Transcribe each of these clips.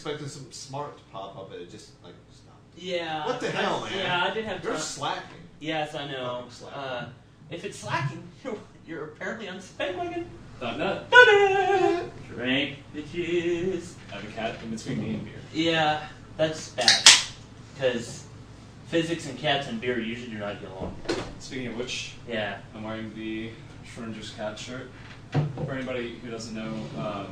expecting some smart to pop up, and it just like stopped. Yeah. What the hell, man? Yeah, I did have. You're slacking. Yes, I know. If it's slacking, you're apparently on Spagwagon. Dun-dun. Drink the juice. I have a cat in between me and beer. Yeah, that's bad. Because physics and cats and beer usually do not get along. Speaking of which, Yeah. I'm wearing the Schrodinger's cat shirt. For anybody who doesn't know,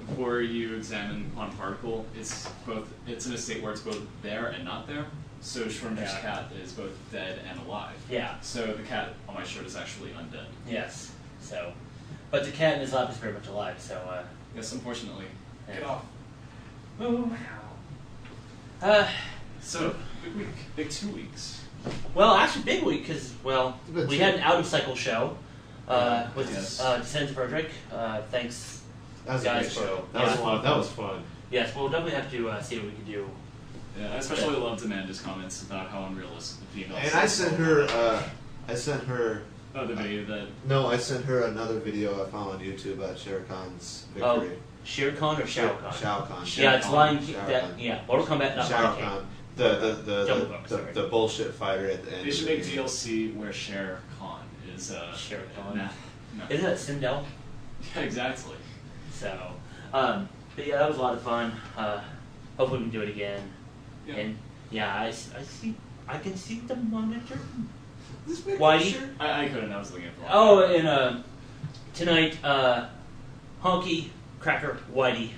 before you examine quantum particle, it's in a state where it's both there and not there. So Schrodinger's cat is both dead and alive. Yeah. So the cat on my shirt is actually undead. Yes. So, but the cat in his lap is very much alive. So. Yes, unfortunately. Yeah. Get off. So big week, big 2 weeks. Well, actually, big week because we had an out of cycle show with Descends Frederick. Thanks, That was guys. a great show. That was fun. Yes, we'll definitely have to see what we can do. Yeah, I especially loved Amanda's comments about how unrealistic the females. And I sent her. Oh, the video that. No, I sent her another video I found on YouTube about Shere Khan's victory. Oh, Shere Khan or Shao Kahn? Shao Kahn. Yeah, it's Lion King. Kahn. Yeah, Mortal Kombat, not Shao Lion King. Kahn. The bullshit fighter at the end. They should make DLC where Shere Khan is. Shere Khan. No. Isn't that Sindel? Yeah, exactly. So, but yeah, that was a lot of fun. Hopefully we can do it again. Yeah. And yeah, I can see the monitor. Whitey? I couldn't. I was looking at the. Oh, and tonight, Honky, Cracker, Whitey.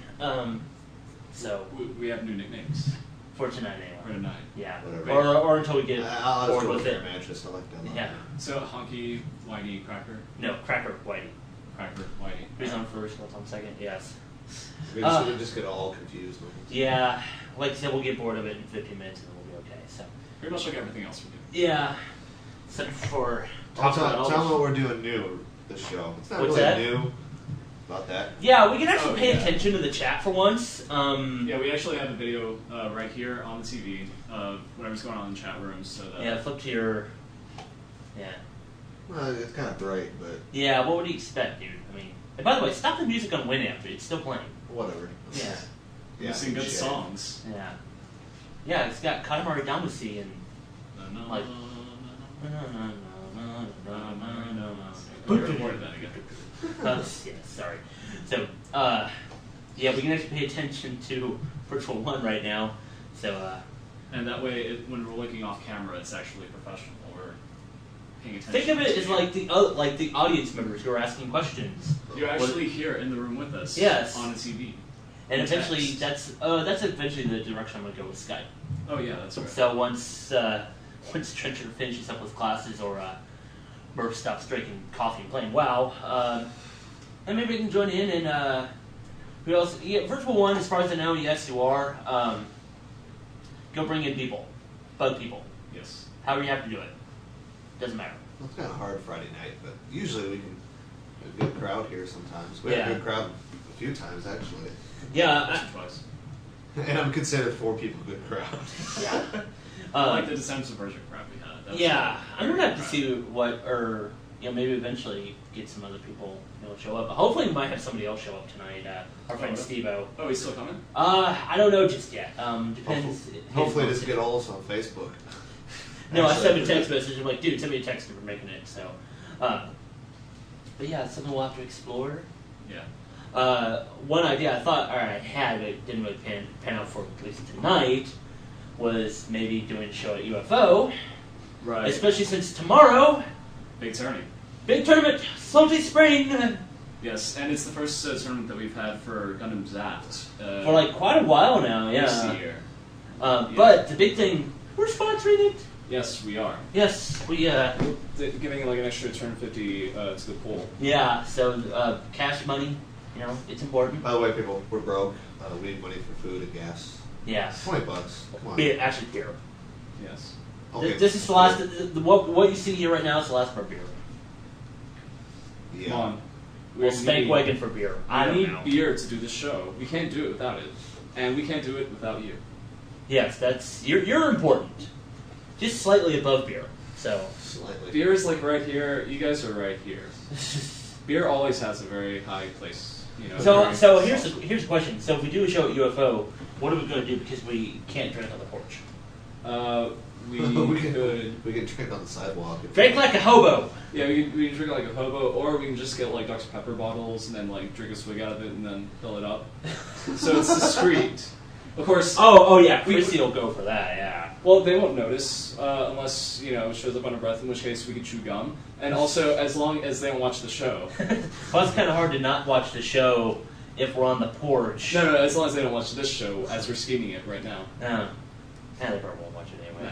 So we have new nicknames for tonight anyway. for tonight. Yeah. Whatever. Or until we get I'll bored just go with with it. mattress. I like that. Yeah. So Honky, Whitey, Cracker, No, Cracker, Whitey. Cracker, Whitey. Who's on first? What's on second? Yes. We just get all confused. Yeah. Like I said, we'll get bored of it in 15 minutes and we'll be okay. So. Pretty much like everything else we do. Yeah. Except for Tell talking about them all what we're doing new this show. It's not What's really that? new about that. Yeah, we can actually pay yeah. attention to the chat for once. Yeah, we actually have a video right here on the TV of whatever's going on in the chat rooms. So that Yeah, flip to your. Yeah. Well, it's kind of bright, but Yeah, what would you expect, dude? I mean, and by the way, stop the music on Winamp, dude. It's still playing. whatever. Yeah. we sing good songs. Yeah. Yeah, it's got Katamari Damacy and like. Recorded that again. Yeah, sorry. So, yeah, we can actually pay attention to Virtual 1 right now. So, And that way, when we're looking off camera, it's actually professional. We're paying attention. think of it as like the audience members who are asking questions. You're actually here in the room with us. Yes. On a TV. And And eventually, text. that's eventually the direction I'm gonna go with Skype. Oh yeah, that's right. So once Trencher finishes up with classes or Murph stops drinking coffee and playing WoW, and maybe we can join in and who else? Yeah, Virtual 1, as far as I know, yes you are. Go bring in people, bug people. Yes. However you have to do it. Doesn't matter. Well, it's kind of hard Friday night, but usually we can have a good crowd here sometimes. We had Yeah. a good crowd a few times actually. Yeah. Twice. And I'm considered 4 people good crowd. Like the Descent Subversion crowd we had. That was Yeah, a I'm gonna very have to good see what, or maybe eventually get some other people, show up. Hopefully, we might have somebody else show up tonight. Our friend Steve-O. crowd. Oh, he's still coming? I don't know just yet. Depends. Hopefully just get all of us on Facebook. No, I sent him a Actually, text message. I'm like, dude, send me a text if we're making it. So, but yeah, it's something we'll have to explore. Yeah. One idea I thought, I had, but didn't really pan out for at least tonight, was maybe doing a show at UFO. Right. Especially since tomorrow, Big turning. big tournament, Salty Spring. Yes, and it's the first tournament that we've had for Gundam Zapped. For like quite a while now, This yeah. year. But the big thing, we're sponsoring it. Yes, we are. Yes, we, Giving like an extra turn 50 to the pool. yeah, so cash money, it's important. By the way, people, we're broke. We need money for food and gas. Yeah. $20. Come on. Actually, beer. Yes. Okay. This is the last, what you see here right now is the last for beer. Yeah. Come on. We'll spank wagon for beer. I need beer to do the show. We can't do it without it. And we can't do it without you. Yes, you're important. Just slightly above beer. So Slightly. Beer is like right here. You guys are right here. Beer always has a very high place. you know. So here's the question. So if we do a show at UFO, what are we going to do because we can't drink on the porch? We we could can drink on the sidewalk. Drink like a hobo. Yeah, we can drink like a hobo, or we can just get like Dr. Pepper bottles and then like drink a swig out of it and then fill it up. So it's discreet. Of course. Oh yeah, Chrissy will go for that. Yeah. Well, they won't notice unless it shows up on our breath. In which case, we could chew gum. And also, as long as they don't watch the show. Well, it's kind of hard to not watch the show if we're on the porch. No, as long as they don't watch this show as we're scheming it right now. No. They probably won't watch it anyway.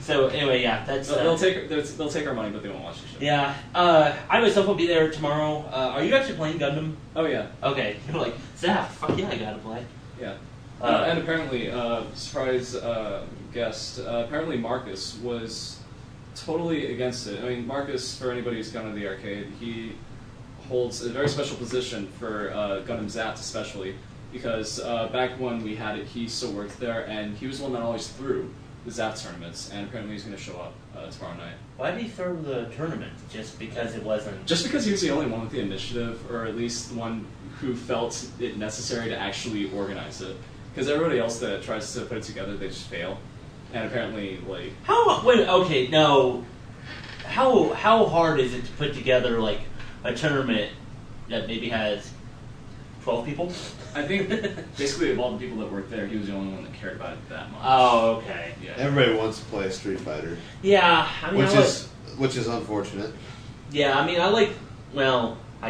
So anyway, yeah, that's. They'll take our money, but they won't watch the show. Yeah, I myself will be there tomorrow. Are you actually playing Gundam? Oh yeah. Okay, you're like Zaf. Fuck yeah, I gotta play. Yeah. And apparently, surprise guest. Apparently, Marcus was totally against it. I mean, Marcus, for anybody who's gone to the arcade, he holds a very special position for Gundam Zapped, especially because back when we had it, he still worked there, and he was the one that always threw the Zap tournaments, and apparently he's going to show up tomorrow night. Why did he throw the tournament? Just because it wasn't... Just because he was the only one with the initiative, or at least the one who felt it necessary to actually organize it. Because everybody else that tries to put it together, they just fail. And apparently, like... How hard is it to put together, like, a tournament that maybe has 12 people? I think, basically, of all the people that worked there, he was the only one that cared about it that much. Oh, okay. Yeah. Everybody wants to play a Street Fighter. Yeah, I mean, which is unfortunate. Yeah, I mean, I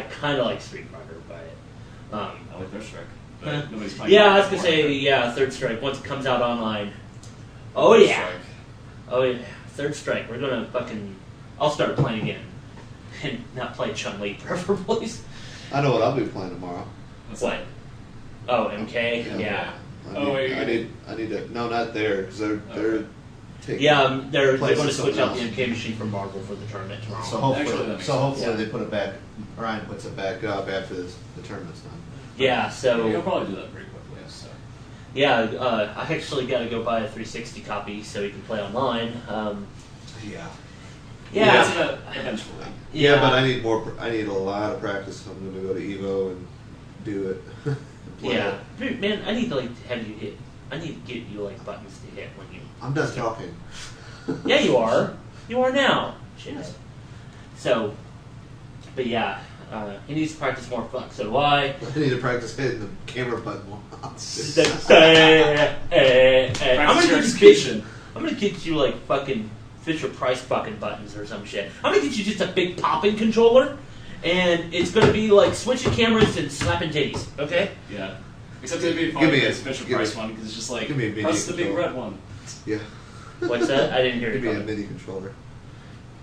kind of like Street Fighter, but... I like Third Strike, but nobody's playing. Yeah, I was going to say, yeah, Third Strike, once it comes out online. Oh, yeah. Oh, yeah. Third Strike, we're going to fucking... I'll start playing again. And not play Chun-Li, preferably. I know what I'll be playing tomorrow. What? Oh, MK? Yeah. I need to... No, not there, because they're taking... Yeah, they're going to places switch out the somewhere MK machine from Marvel for the tournament tomorrow. So hopefully, Actually, that makes sense. they put it back... Ryan puts it back up after the tournament's done. Yeah, so... You'll probably do that pretty quickly, so... Yeah, I actually got to go buy a 360 copy so you can play online. Yeah. Yeah. Eventually. Yeah, but I need more. I need a lot of practice. I'm going to go to Evo and do it. Yeah, dude, man, I need to have you hit. I need to get you buttons to hit when you. I'm done talking. Yeah, you are. You are now. Shit. So, but yeah, he needs to practice more. So do I. I need to practice hitting the camera button more. Practice your execution. I'm gonna get you fucking Fisher Price fucking buttons or some shit. I'm gonna get you just a big popping controller, and it's gonna be switching cameras and slapping titties. Okay? Yeah. Except it'd be fun with Fisher Price one because it's just give me a mini press the big controller. red one. Yeah. What's that? I didn't hear you. Give me a mini controller.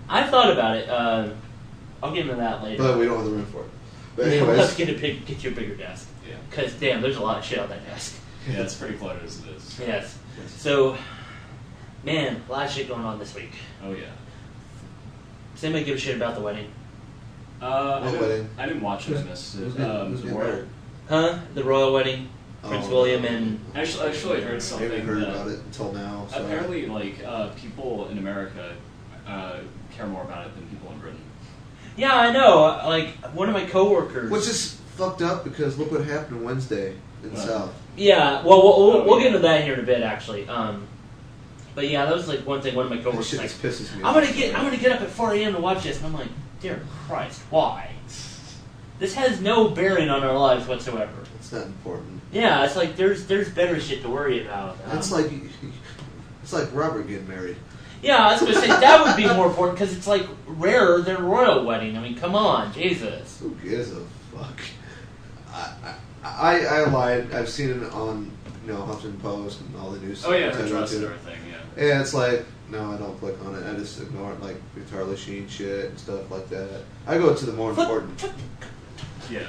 I thought about it. I'll get into that later. But we don't have the room for it. But Yeah, anyways, let's get you a bigger desk. Yeah. Because damn, there's a lot of shit on that desk. Yeah, it's pretty cluttered as it is. Yes. So, man, a lot of shit going on this week. Oh yeah. Does anybody give a shit about the wedding? wedding? I didn't watch it. I missed it. Who's getting Royal. married? Huh? The royal wedding, Prince William and... Actually, I heard I something. haven't heard that about it until now. So. apparently, people in America care more about it than people in Britain. Yeah, I know. One of my coworkers... Which is fucked up because look what happened Wednesday in the South. Yeah, well, we'll get into that here in a bit, actually. But yeah, that was one thing. One of my That coworkers shit was just pisses me I'm off. gonna get up at 4 a.m. to watch this, and I'm like, dear Christ, why? This has no bearing on our lives whatsoever. It's not important. Yeah, it's there's better shit to worry about. It's like Robert getting married. Yeah, I was gonna say that would be more important because it's rarer than royal wedding. I mean, come on, Jesus. Who gives a fuck? I lied. I've seen it on Huffington Post and all the news. Oh yeah, the dress and everything. Yeah. Yeah, it's no, I don't click on it. I just ignore it, the Charlie Sheen shit and stuff like that. I go to the more important. Yeah.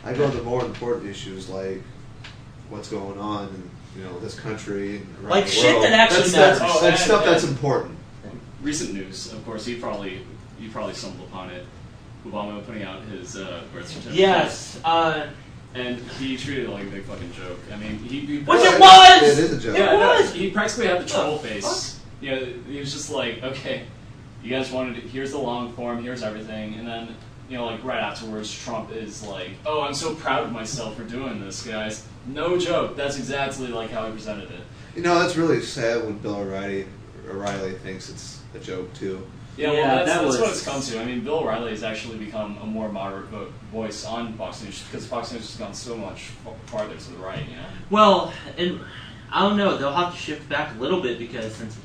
I go to the more important issues like what's going on in this country and around the shit world. that actually that's matters. that's stuff that's important. Recent news, of course. You probably stumbled upon it. Obama putting out his birth certificate. Yes. And he treated it like a big fucking joke. I mean, Which it was! It is a joke. Yeah, it was! He practically had the troll face. He was just okay, you guys wanted it, here's the long form, here's everything, and then you know, like right afterwards, Trump is like, "Oh, I'm so proud of myself for doing this, guys." No joke. That's exactly like how he presented it. You know, that's really sad when Bill O'Reilly thinks it's a joke too. Yeah, Yeah, well, that that's was- what it's come to. I mean, Bill O'Reilly has actually become a more moderate voice on Fox News because Fox News has gone so much farther to the right, you know? Well, and I don't know. They'll have to shift back a little bit because since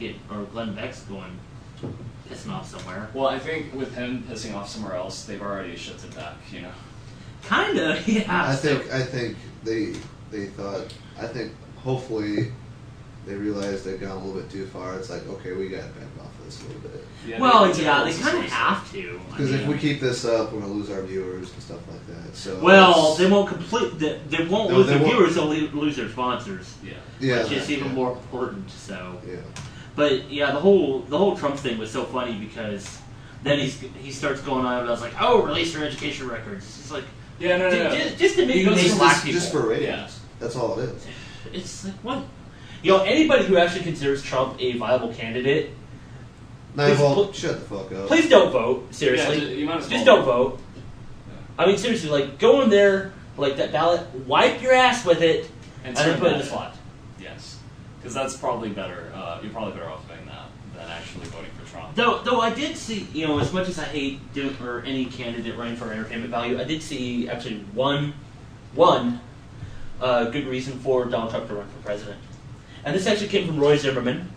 Glenn Beck's going pissing off somewhere. Well, I think with him pissing off somewhere else, they've already shifted back, you know? Kinda, yeah. I think they thought. I think hopefully they realized they'd gone a little bit too far. It's like, okay, we got to back off this a little bit. Yeah, Well, took yeah, all they this kind of as- have to. I Because if mean- we keep this up, we're gonna lose our viewers and stuff like that. So Well, it's- they won't complete. They won't No, lose they their won't. viewers. They'll lose their sponsors, Yeah. yeah, which is that- even yeah. more important. So, Yeah. but yeah, the whole Trump thing was so funny because then he starts going on about like, oh, release their education records. It's just like Yeah, no. just to make He goes make from black Just, people. just for ratings. Yeah. That's all it is. It's like what? You know, anybody who actually considers Trump a viable candidate, Nah, Please- well, pl- shut the fuck up. please don't vote. Seriously, Yeah, you might as just well. don't vote. I mean, seriously, like go in there, like that ballot, wipe your ass with it, and then turn put it in that the slot. Yes. Because that's probably better. You're probably better off doing that than actually voting for Trump. Though I did see, you know, as much as I hate doing or any candidate running for entertainment value, I did see actually one good reason for Donald Trump to run for president, and this actually came from Roy Zimmerman,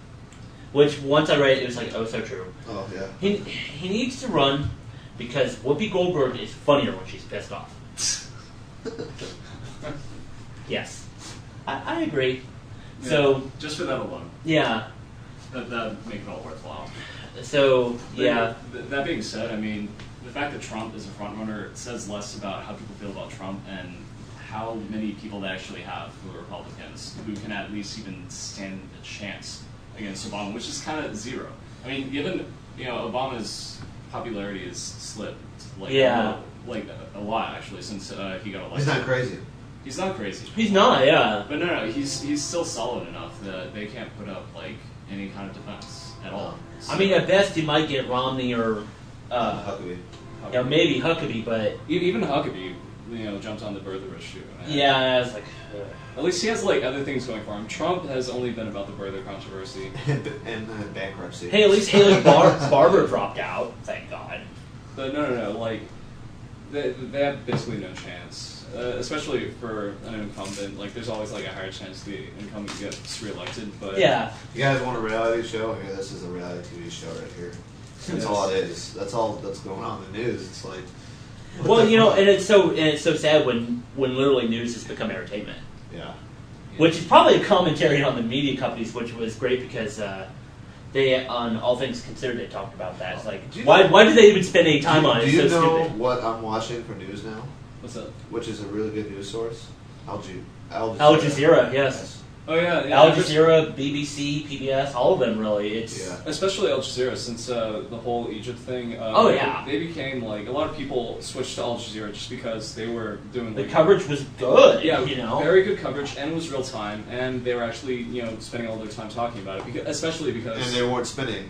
which once I read it, it was like, oh, so true. Oh yeah. He needs to run because Whoopi Goldberg is funnier when she's pissed off. Yes, I agree. Yeah, So just for that alone, yeah, that make it all worthwhile. so But yeah. That being said, I mean, the fact that Trump is a front runner says less about how people feel about Trump and how many people they actually have who are Republicans who can at least even stand a chance against Obama, which is kind of zero. I mean, given Obama's popularity has slipped like Yeah. a lot actually since he got elected. He's not crazy. He's not crazy. He's not, yeah. But no, he's still solid enough that they can't put up like any kind of defense at all. I mean, at best, he might get Romney or, Huckabee. maybe Huckabee, but Even Huckabee, jumped on the birther issue. And yeah, I was like, At least he has like other things going for him. Trump has only been about the birther controversy. and bankruptcy. hey, at least Haley Barber dropped out, thank God. But no, like they have basically no chance. Especially for an incumbent, like there's always like a higher chance the incumbent gets reelected. But Yeah, You guys want a reality show? Here, this is a reality TV show right here. That's all it is. That's all that's going on in the news. It's like. what well, the fuck? and it's so sad when literally news has become entertainment, Yeah. which is probably a commentary on the media companies, which was great because they, on All Things Considered, they talked about that. It's like, Do you why know- did they even spend any time on it? Do It's you so know stupid. what I'm watching for news now? what's up? Which is a really good news source? Al Al-Jazeera, yes. Oh yeah, Al Jazeera, BBC, PBS, all of them really. It's Yeah. Especially Al Jazeera, since the whole Egypt thing. Oh, yeah. They became like a lot of people switched to Al Jazeera just because they were doing the like, coverage was good. Yeah, you know. very good coverage, and it was real time, and they were actually spending all their time talking about it, especially because And they weren't spinning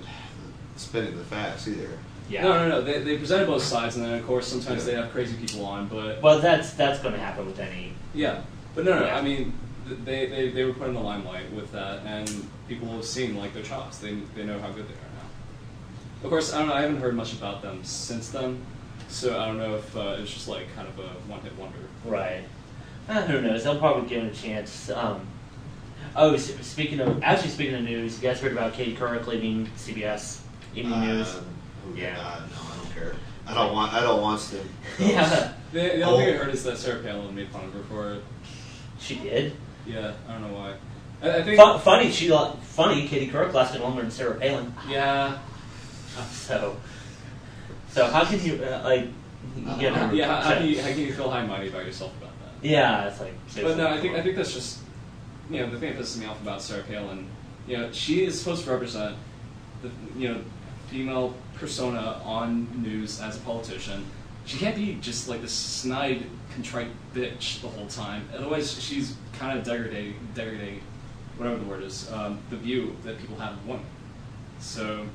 the facts either. Yeah. No. They presented both sides, and then of course sometimes Yeah. they have crazy people on, but Well, that's going to happen with any. yeah, but no. Yeah. I mean, they were put in the limelight with that, and people have seen like their chops. They know how good they are now. Of course, I don't know. I haven't heard much about them since then, so I don't know if it's just like kind of a one-hit wonder. Right. Who knows? They'll probably give it a chance. Speaking of news, you guys heard about Katie Couric leaving CBS Evening News? Oh, Yeah. God, no, I don't care. I don't want to. Yeah, The only thing I heard is that Sarah Palin made fun of her for it. she did. Yeah, I don't know why. I think Funny. Katie Couric lasted longer than Sarah Palin. yeah. So how can you you get her? Yeah, how can you feel high and mighty about yourself about that? Yeah, it's like. But no, I think that's just the thing that pisses me off about Sarah Palin. She is supposed to represent the female persona on news as a politician. She can't be just like this snide, contrite bitch the whole time. Otherwise, she's kind of degrading, whatever the word is, the view that people have of women. So.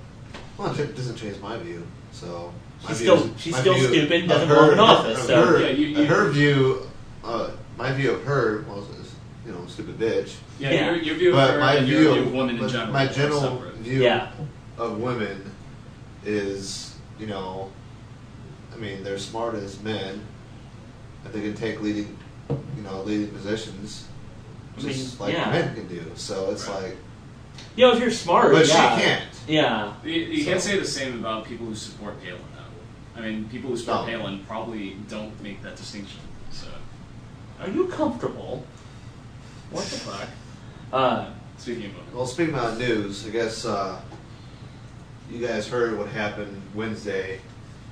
Well, it doesn't change my view. So She's still stupid, doesn't belong in office. So her view, my view of her, well, is, stupid bitch. Yeah, your view of her and your view of women in general. My general view Yeah. of women is, they're smart as men, and they can take leading positions, just like men can do. So it's like, if you're smart, but she can't. Yeah. You can't say the same about people who support Palin, though. People who support Palin probably don't make that distinction. So, are you comfortable? What the fuck? Speaking of women. Well, speaking about news, I guess you guys heard what happened Wednesday.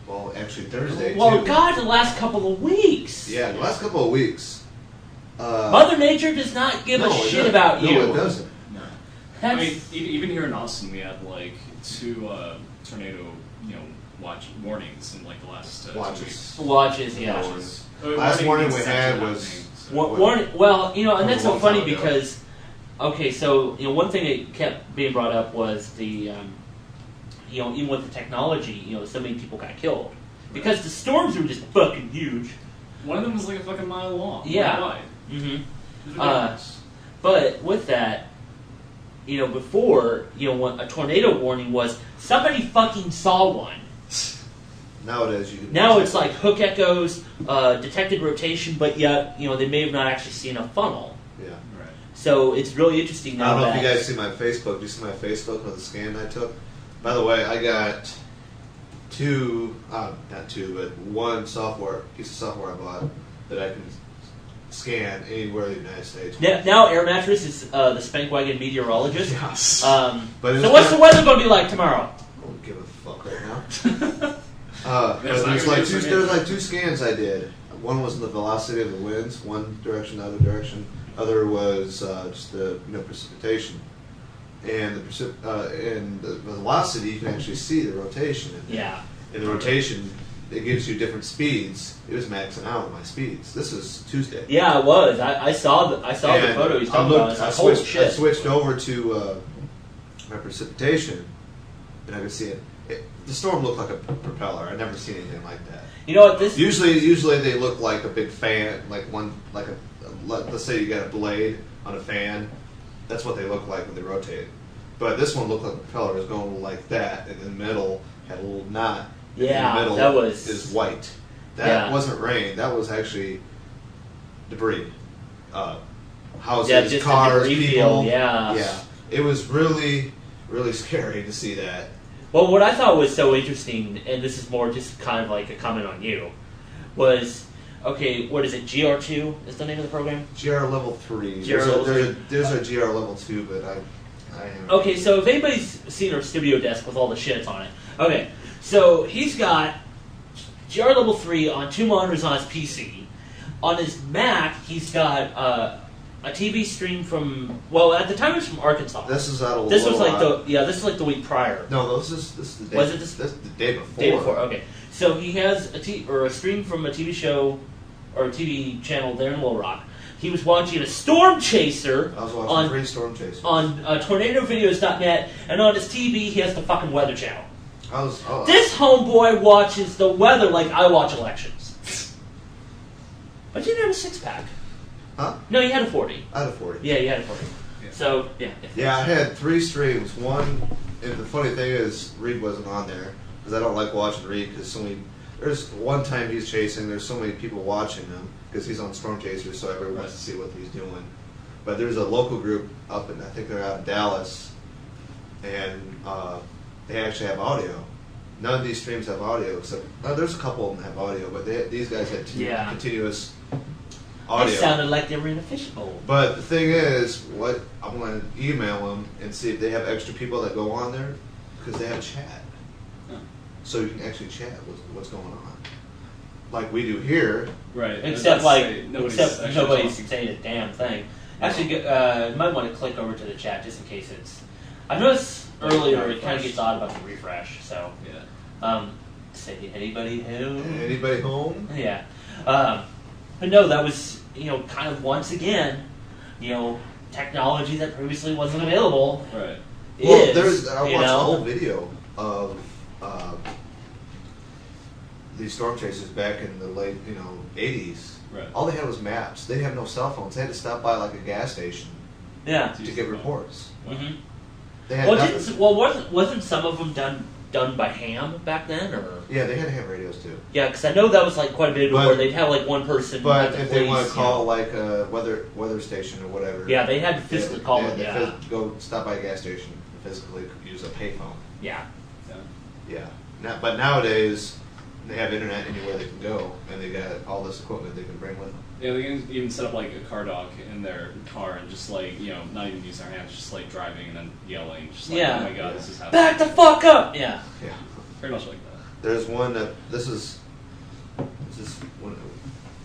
Well, actually Thursday too. Well, God, the last couple of weeks. Yeah, the last couple of weeks. Mother Nature does not give a shit about you. No, it doesn't. No. Even here in Austin, we had like 2 tornado, watch warnings in like the last 2 weeks. Watches, yeah. Last warning we had was warning. Well, and that's so funny because, okay, so one thing that kept being brought up was the, even with the technology, so many people got killed because the storms were just fucking huge. One of them was like a fucking mile long. Yeah. Wide. Mm-hmm. But with that, before, when a tornado warning was somebody fucking saw one. Nowadays, Now it's like hook echoes, detected rotation, but yet, they may have not actually seen a funnel. Yeah. Right. So it's really interesting now. I don't know if you guys see my Facebook. Do you see my Facebook with the scan I took? By the way, I got 2, not 2, but 1 piece of software I bought that I can scan anywhere in the United States. Now Air Mattress is the Spankwagon meteorologist. Yes. But so what's the weather going to be like tomorrow? I don't give a fuck right now. There's like 2 scans I did. One was the velocity of the winds, one direction, the other direction. Other was just the precipitation. And the velocity, you can actually see the rotation. In the rotation, it gives you different speeds. It was maxing out my speeds. This is Tuesday. Yeah, it was. I saw the photo he's talking about. I switched over to my precipitation, and I could see it. The storm looked like a propeller. I've never seen anything like that. You know what? Usually they look like a big fan, let's say you got a blade on a fan. That's what they look like when they rotate. But this one looked like a propeller. It was going like that, and in the middle had a little knot. Yeah, in the middle is white. That wasn't rain. That was actually debris. Houses, cars, people. Yeah. It was really, really scary to see that. Well, what I thought was so interesting, and this is more just kind of like a comment on you, was, okay, what is it, GR2 is the name of the program? GR Level 3. There's a GR Level 2, but I haven't. Okay, so if anybody's seen our studio desk with all the shits on it. Okay, so he's got GR Level 3 on 2 monitors on his PC. On his Mac, he's got a TV stream from, well, at the time it was from Arkansas. This is out of This was like this is like the week prior. No, this is the day. Was it this? This is the day before. Day before, okay. So he has a stream from a TV show or a TV channel there in Little Rock. He was watching a storm chaser. I was watching 3 storm chasers on tornadovideos.net, and on his TV he has the fucking Weather Channel. This homeboy watches the weather like I watch elections. But you didn't have a 6-pack. Huh? No, you had a 40. I had a 40. Yeah, you had a 40. Yeah. So, yeah. Yeah, I had 3 streams. One, and the funny thing is, Reed wasn't on there, because I don't like watching Reed, because there's one time he's chasing, there's so many people watching him, because he's on Storm Chasers, so everyone wants to see what he's doing. But there's a local group up in, I think they're out in Dallas, and they actually have audio. None of these streams have audio, except, there's a couple of them that have audio, but these guys had continuous audio. It sounded like they were in a fishbowl. But the thing is, I'm going to email them and see if they have extra people that go on there, because they have chat. So you can actually chat what's going on, like we do here. Right. Except nobody's saying a damn thing. Actually, you might want to click over to the chat just in case it's. I noticed earlier it kind of gets odd about the refresh. So say anybody home? Anybody home? Yeah. But no, that was, kind of once again, technology that previously wasn't available. Right. Well, I watched a whole video of these storm chasers back in the late 80s. Right. All they had was maps. They didn't have no cell phones. They had to stop by like a gas station Yeah. to get reports. Mm-hmm. They had Well, nothing. wasn't some of them done by ham back then, or? Yeah, they had ham radios too. Yeah, because I know that was like quite a bit But- where they'd have like one person. But at the if they want police, to call like a weather station or whatever, yeah, they had to physically call it. Yeah. go stop by a gas station and physically use a payphone. Yeah. Yeah. But nowadays they have internet anywhere they can go, and they got all this equipment they can bring with them. Yeah, they can even set up like a car dock in their car and just like, not even use their hands, just like driving and then yelling, just like, Yeah. oh my god, this is happening. Back the fuck up! Yeah. Yeah. Very much like that. There's one that this is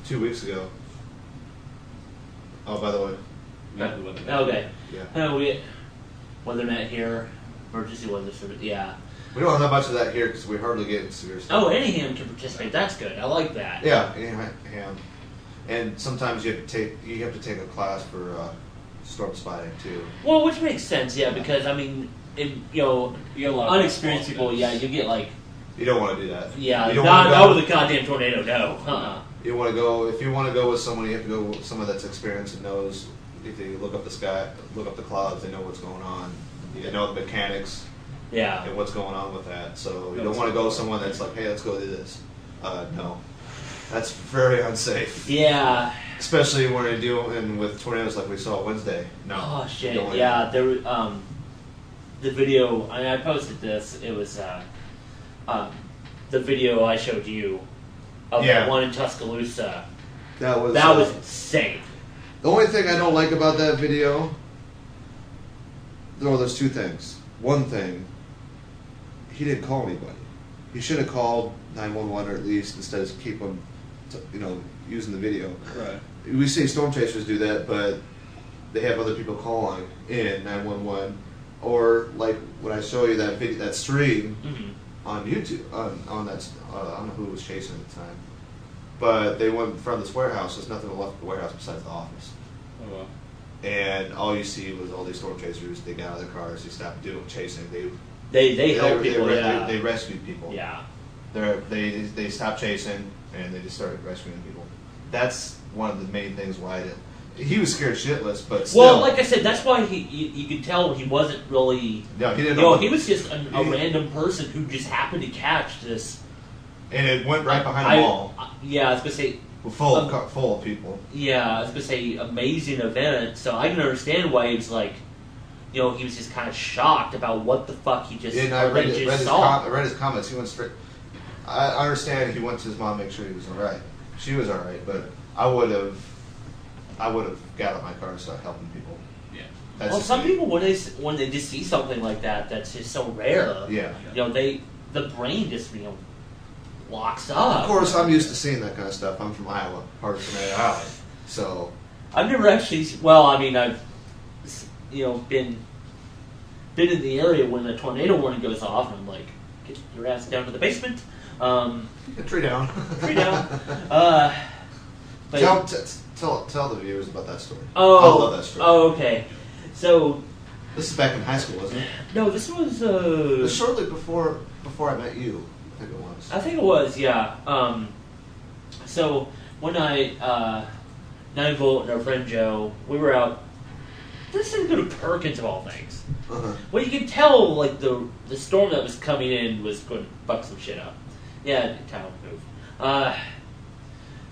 2 weeks ago. Oh, by the way. Yeah, the weather. Okay. Yeah. We WeatherNet here, emergency weather service. Yeah. We don't have much of that here because we hardly get severe stuff. Oh, any ham can participate. That's good. I like that. Yeah, ham. And sometimes you have to take a class for storm spotting too. Well, which makes sense. Yeah, because I mean, You get a lot of unexperienced people. Yeah, you get like. You don't want to do that. Yeah, you don't not with a goddamn tornado. No. You want to go if you want to go with someone. You have to go with someone that's experienced and knows. If they look up the sky, look up the clouds, they know what's going on. They know the mechanics Yeah. and what's going on with that. So you don't want to go with someone that's like, hey, let's go do this. No, that's very unsafe. Yeah. Especially when you're dealing with tornadoes like we saw Wednesday. No. Oh shit! You don't wanna Yeah, there. The video. I posted this. It was the video I showed you of Yeah. that one in Tuscaloosa. That was That was insane. the only thing I don't like about that video. There's two things. One thing, he didn't call anybody. He should have called 911 or at least instead of keep them, using the video. Right. We see storm chasers do that, but they have other people calling in 911, or like when I show you that video, that stream Mm-hmm. on YouTube on that I don't know who was chasing at the time, but they went in front of this warehouse. There's nothing left of the warehouse besides the office, Oh well. and all you see was all these storm chasers. They got out of their cars. They stopped doing chasing. They help people. Yeah. They rescued people. Yeah. They stopped chasing and they just started rescuing people. That's one of the main things why I didn't. He was scared shitless, but still. Well, like I said, that's why you could tell he wasn't really. No, he didn't know. He was just a random person who just happened to catch this. And it went right behind the wall. Yeah, I was gonna say. Full of people. Yeah, I was gonna say amazing event. So I can understand why he was like, he was just kind of shocked about what the fuck he just, And I read saw. I read his comments. He went straight. I understand he went to his mom to make sure he was all right. She was all right, but I would have got out my car and started helping people. Yeah. That's Well, just some me. people when they just see something like that's just so rare. Yeah. The brain just locks up. Of course, I'm used to seeing that kind of stuff. I'm from Iowa, part of Iowa, so I've never actually. Well, I mean, I've been in the area when the tornado warning goes off, and I'm like, get your ass down to the basement. tree down. Tree down. But, Tell the viewers about that story. oh, I love that story. Oh, okay. So This is back in high school, wasn't it? no, this was It was shortly before I met you. I think it was. I think it was, yeah. So one night, 9-Volt and our friend Joe, we were out. This is go to Perkins of all things. Uh-huh. Well, you could tell like the storm that was coming in was going to fuck some shit up. Yeah, town move.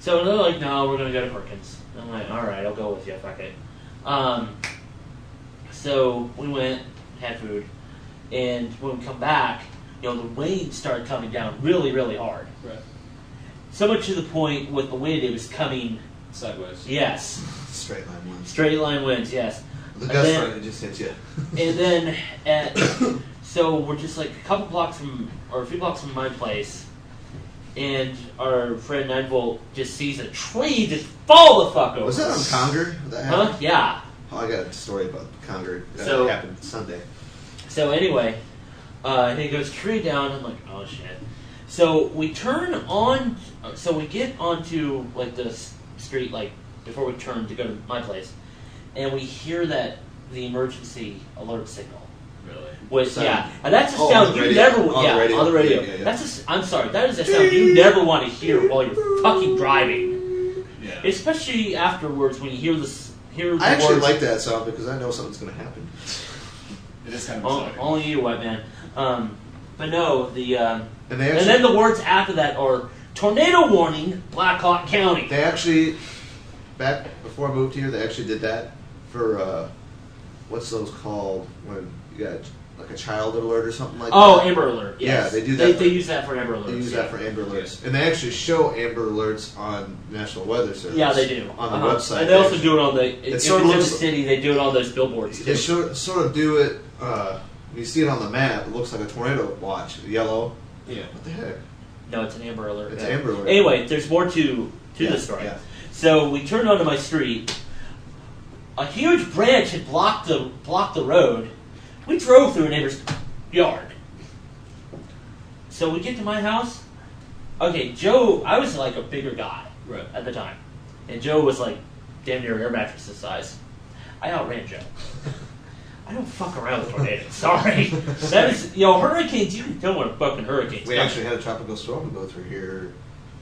So they're like, no, we're gonna go to Perkins. I'm like, all right, I'll go with you. Fuck it. So we went, had food, and when we come back, the rain started coming down really, really hard. Right. So much to the point with the wind, it was coming. Sideways. Yes, Straight line winds. straight line winds. Yes. The And gust then- front just hit you. And then so we're just like a few blocks from my place, and our friend 9-Volt just sees a tree just fall the fuck over. Was that on Conger? That Huh? happened? Yeah. Oh, I got a story about Conger. That So- happened Sunday. So anyway, he goes tree down. I'm like, oh shit. So we turn on. So we get onto like the street, like before we turn to go to my place, and we hear the emergency alert signal. Really? With Sound. yeah, and that's a Oh, sound on the you radio. never On the radio. on the radio. Yeah. That's I'm sorry, that is a sound you never want to hear while you're fucking driving. Yeah. Especially afterwards when you hear the I actually words. like that sound because I know something's going to happen. It is kind of exciting. Only you, white man. But no, And and then the words after that are tornado warning, Black Hawk County. They actually, back before I moved here, they actually did that for, what's those called when you got like a child alert or something like Oh, that? Amber Alert. Yes. Yeah, they do that. They use that for Amber Alerts. They use that for Amber Alerts. And they actually show Amber Alerts on National Weather Service. Yeah, they do. On the website. And they also do it on the, if sort it's of in the looks- city, they do it on those billboards They too. sort of do it, you see it on the map, it looks like a tornado watch, yellow. Yeah. What the heck? No, it's an Amber Alert. It's yeah. Amber Alert. Anyway, there's more to Yeah, the story. yeah. So we turned onto my street. A huge branch had blocked the road. We drove through a neighbor's yard. So we get to my house. Okay, Joe, I was like a bigger guy Right. at the time. And Joe was like damn near air mattress size. I outran Joe. I don't fuck around with tornadoes. Sorry. That is, hurricanes, you don't want to fucking hurricanes. We Come actually had a tropical storm go through here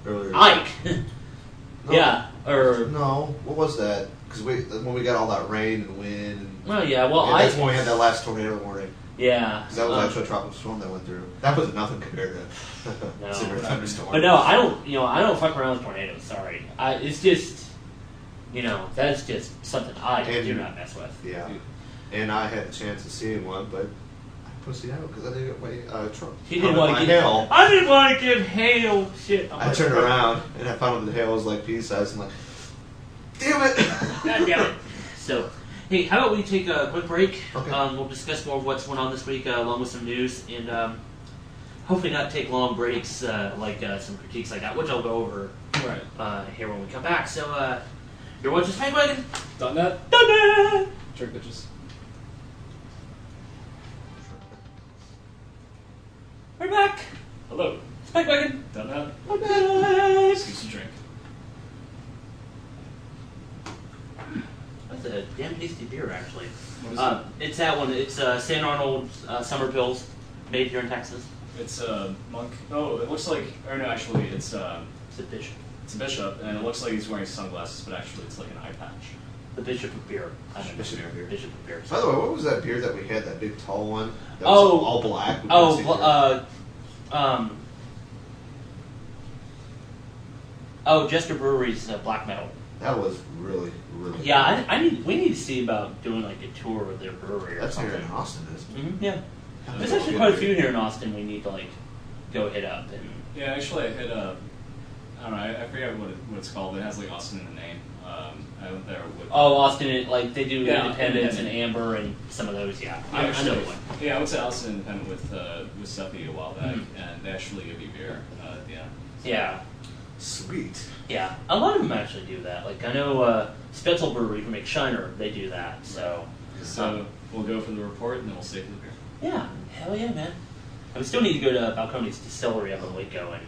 earlier. Ike. No. Yeah, or No, what was that? Because when we got all that rain and wind. And, well, yeah. Well, that's when we had that last tornado warning. Yeah. 'Cause that was actually a tropical storm that went through. That was nothing compared to No. super thunderstorm. But no, I don't fuck around with tornadoes. Sorry. It's just, that's just something I do not mess with. Yeah. And I had a chance of seeing one, but I pussied out because I didn't get my truck. He didn't want to give hail. I didn't want to give hail shit. I turned around and I found the hail was like pea size. I'm like, damn it! God damn it. So, hey, how about we take a quick break? Okay. We'll discuss more of what's going on this week, along with some news, and hopefully not take long breaks like some critiques like that, which I'll go over Right. here when we come back. So, you're watching Spike Wagon? .net. Done. Trick bitches. We're back. Hello. Spike Wagon. .net. We're back. Excuse me, drink. That's a damn tasty beer, actually. What is it? It's that one. It's St. Arnold Summer Pills, made here in Texas. It's a monk. Oh, it looks like. Or no, actually, it's It's a bishop. it's a bishop, and it looks like he's wearing sunglasses, but actually, it's like an eye patch. The bishop of beer. I don't know. Bishop of beer. Bishop of beer. By the way, what was that beer that we had? That big tall one? That Oh. was all black. We couldn't see through Jester Brewery's Black Metal. That was really, really. Yeah, we need to see about doing like a tour of their brewery or That's something. here in Austin, isn't it? Yeah. Yeah, There's that's actually good quite a beer. few here in Austin we need to like go hit up and Yeah, actually, I hit a. I don't know. I forget what it's called. It has like Austin in the name. I went there with. Austin, like they do Yeah, Independence and Independent. Amber and some of those. Yeah, I know Actually, one. yeah, I went to Austin Independent with Steffi a while back, Mhm. and they actually give you beer. Yeah. Yeah, Sweet. yeah. A lot of them actually do that. Like I know Spetzel Brewery who makes Shiner, they do that. So So we'll go for the report, and then we'll stay for the beer. yeah, hell yeah, man. And we still need to go to Balcones Distillery up in Waco and.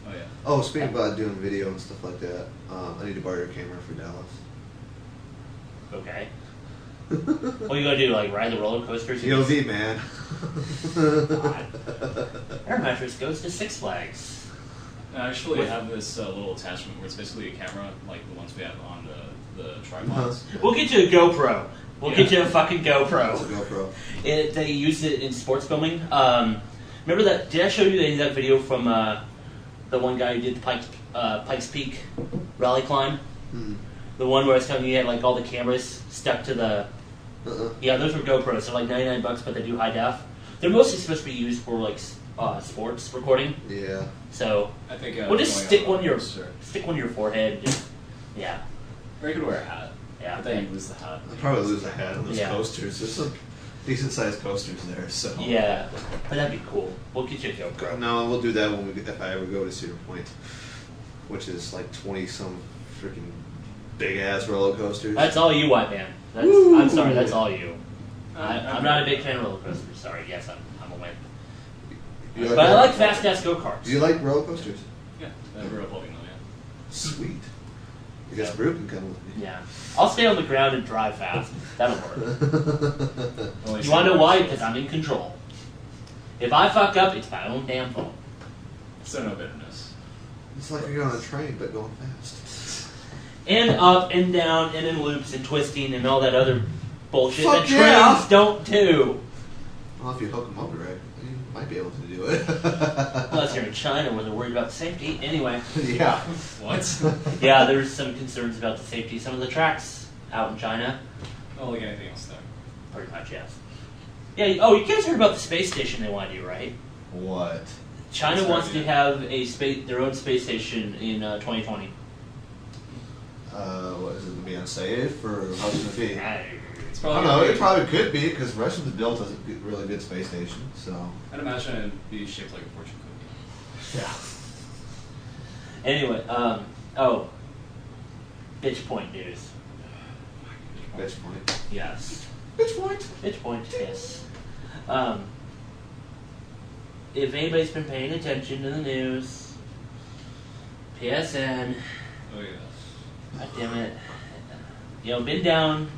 Oh yeah. Oh, speaking about doing video and stuff like that, I need to borrow your camera for Dallas. Okay. What are you gonna do? Like ride the roller coasters? POV, man. Air mattress goes to Six Flags. Actually, I have this little attachment where it's basically a camera, like the ones we have on the tripods. We'll get you a GoPro. We'll get you a fucking That's a GoPro. GoPro. They use it in sports filming. Remember that? Did I show you that video from the one guy who did the Pikes Peak rally climb? Mm-mm. The one where I was telling you he had like all the cameras stuck to the. Yeah, those were GoPros. They're like $99, but they do high def. They're mostly supposed to be used for like sports recording. Yeah. So I think we'll just stick one in your Sure. forehead. Just, yeah, Or you could wear a hat. yeah. But then you lose the hat. I'll probably lose a hat on those Yeah. coasters. There's some decent sized coasters there, so. Yeah, but that'd be cool. We'll get you a GoPro. No, we'll do that when we get, if I ever go to Cedar Point, which is like 20 some freaking big ass roller coasters. That's all you, white man. Woo! I'm sorry, that's all you. I'm not a big fan of roller coasters. Sorry, yes, I'm a wimp. You But I like roller- fast ass go karts. Do you like roller coasters? Yeah, I grew up loving them. Sweet. I guess Brew can come with me. Yeah. I'll stay on the ground and drive fast. That'll work. Well, You want to know why? Because I'm in control. If I fuck up, it's my own damn fault. So no bitterness. It's like you're on a train, but going fast. And up and down and in loops and twisting and all that other bullshit Fuck that yeah. trains don't do. Well, if you hook them up right, you might be able to do it. Unless you're in China where they're worried about safety. Anyway. Yeah. What? Yeah, there's some concerns about the safety of some of the tracks out in China. Oh, like anything else there. Pretty much, yes. Yeah, oh, you guys heard about the space station they want to do, right? What? China That's wants right, to yeah. have their own space station in 2020. What is it going to be unsafe or how's it going to be? It's I probably don't know. gonna It be- probably could be because Russians have built a really good space station. So I'd imagine it'd be shaped like a fortune cookie. yeah. Anyway, Bitch Point news. Bitch point. Yes. Bitch point. Bitch Point, yes. If anybody's been paying attention to the news, PSN, Oh yes. God damn it, been down.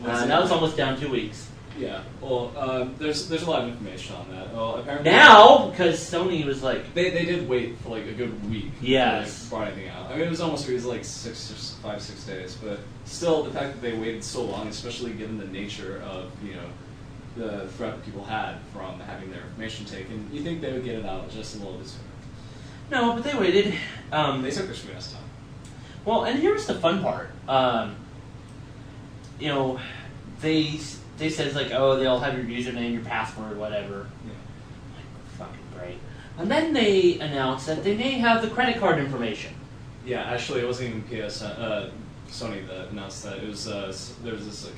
Now it's almost down 2 weeks. Yeah. Well, there's a lot of information on that. Well, apparently Now, because Sony was like, they did wait for like a good week. Yes. To, like, brought anything out. I mean, it was like 6 days, but still, the fact that they waited so long, especially given the nature of the threat that people had from having their information taken, you think they would get it out just a little bit sooner. no, but they waited. They took their sweet ass time. Well, and here's the fun part. They said it's like, oh, they'll have your username, your password, whatever. Yeah. Like, fucking great. And then they announced that they may have the credit card information. Yeah, actually, it wasn't even Sony that announced that. It was there was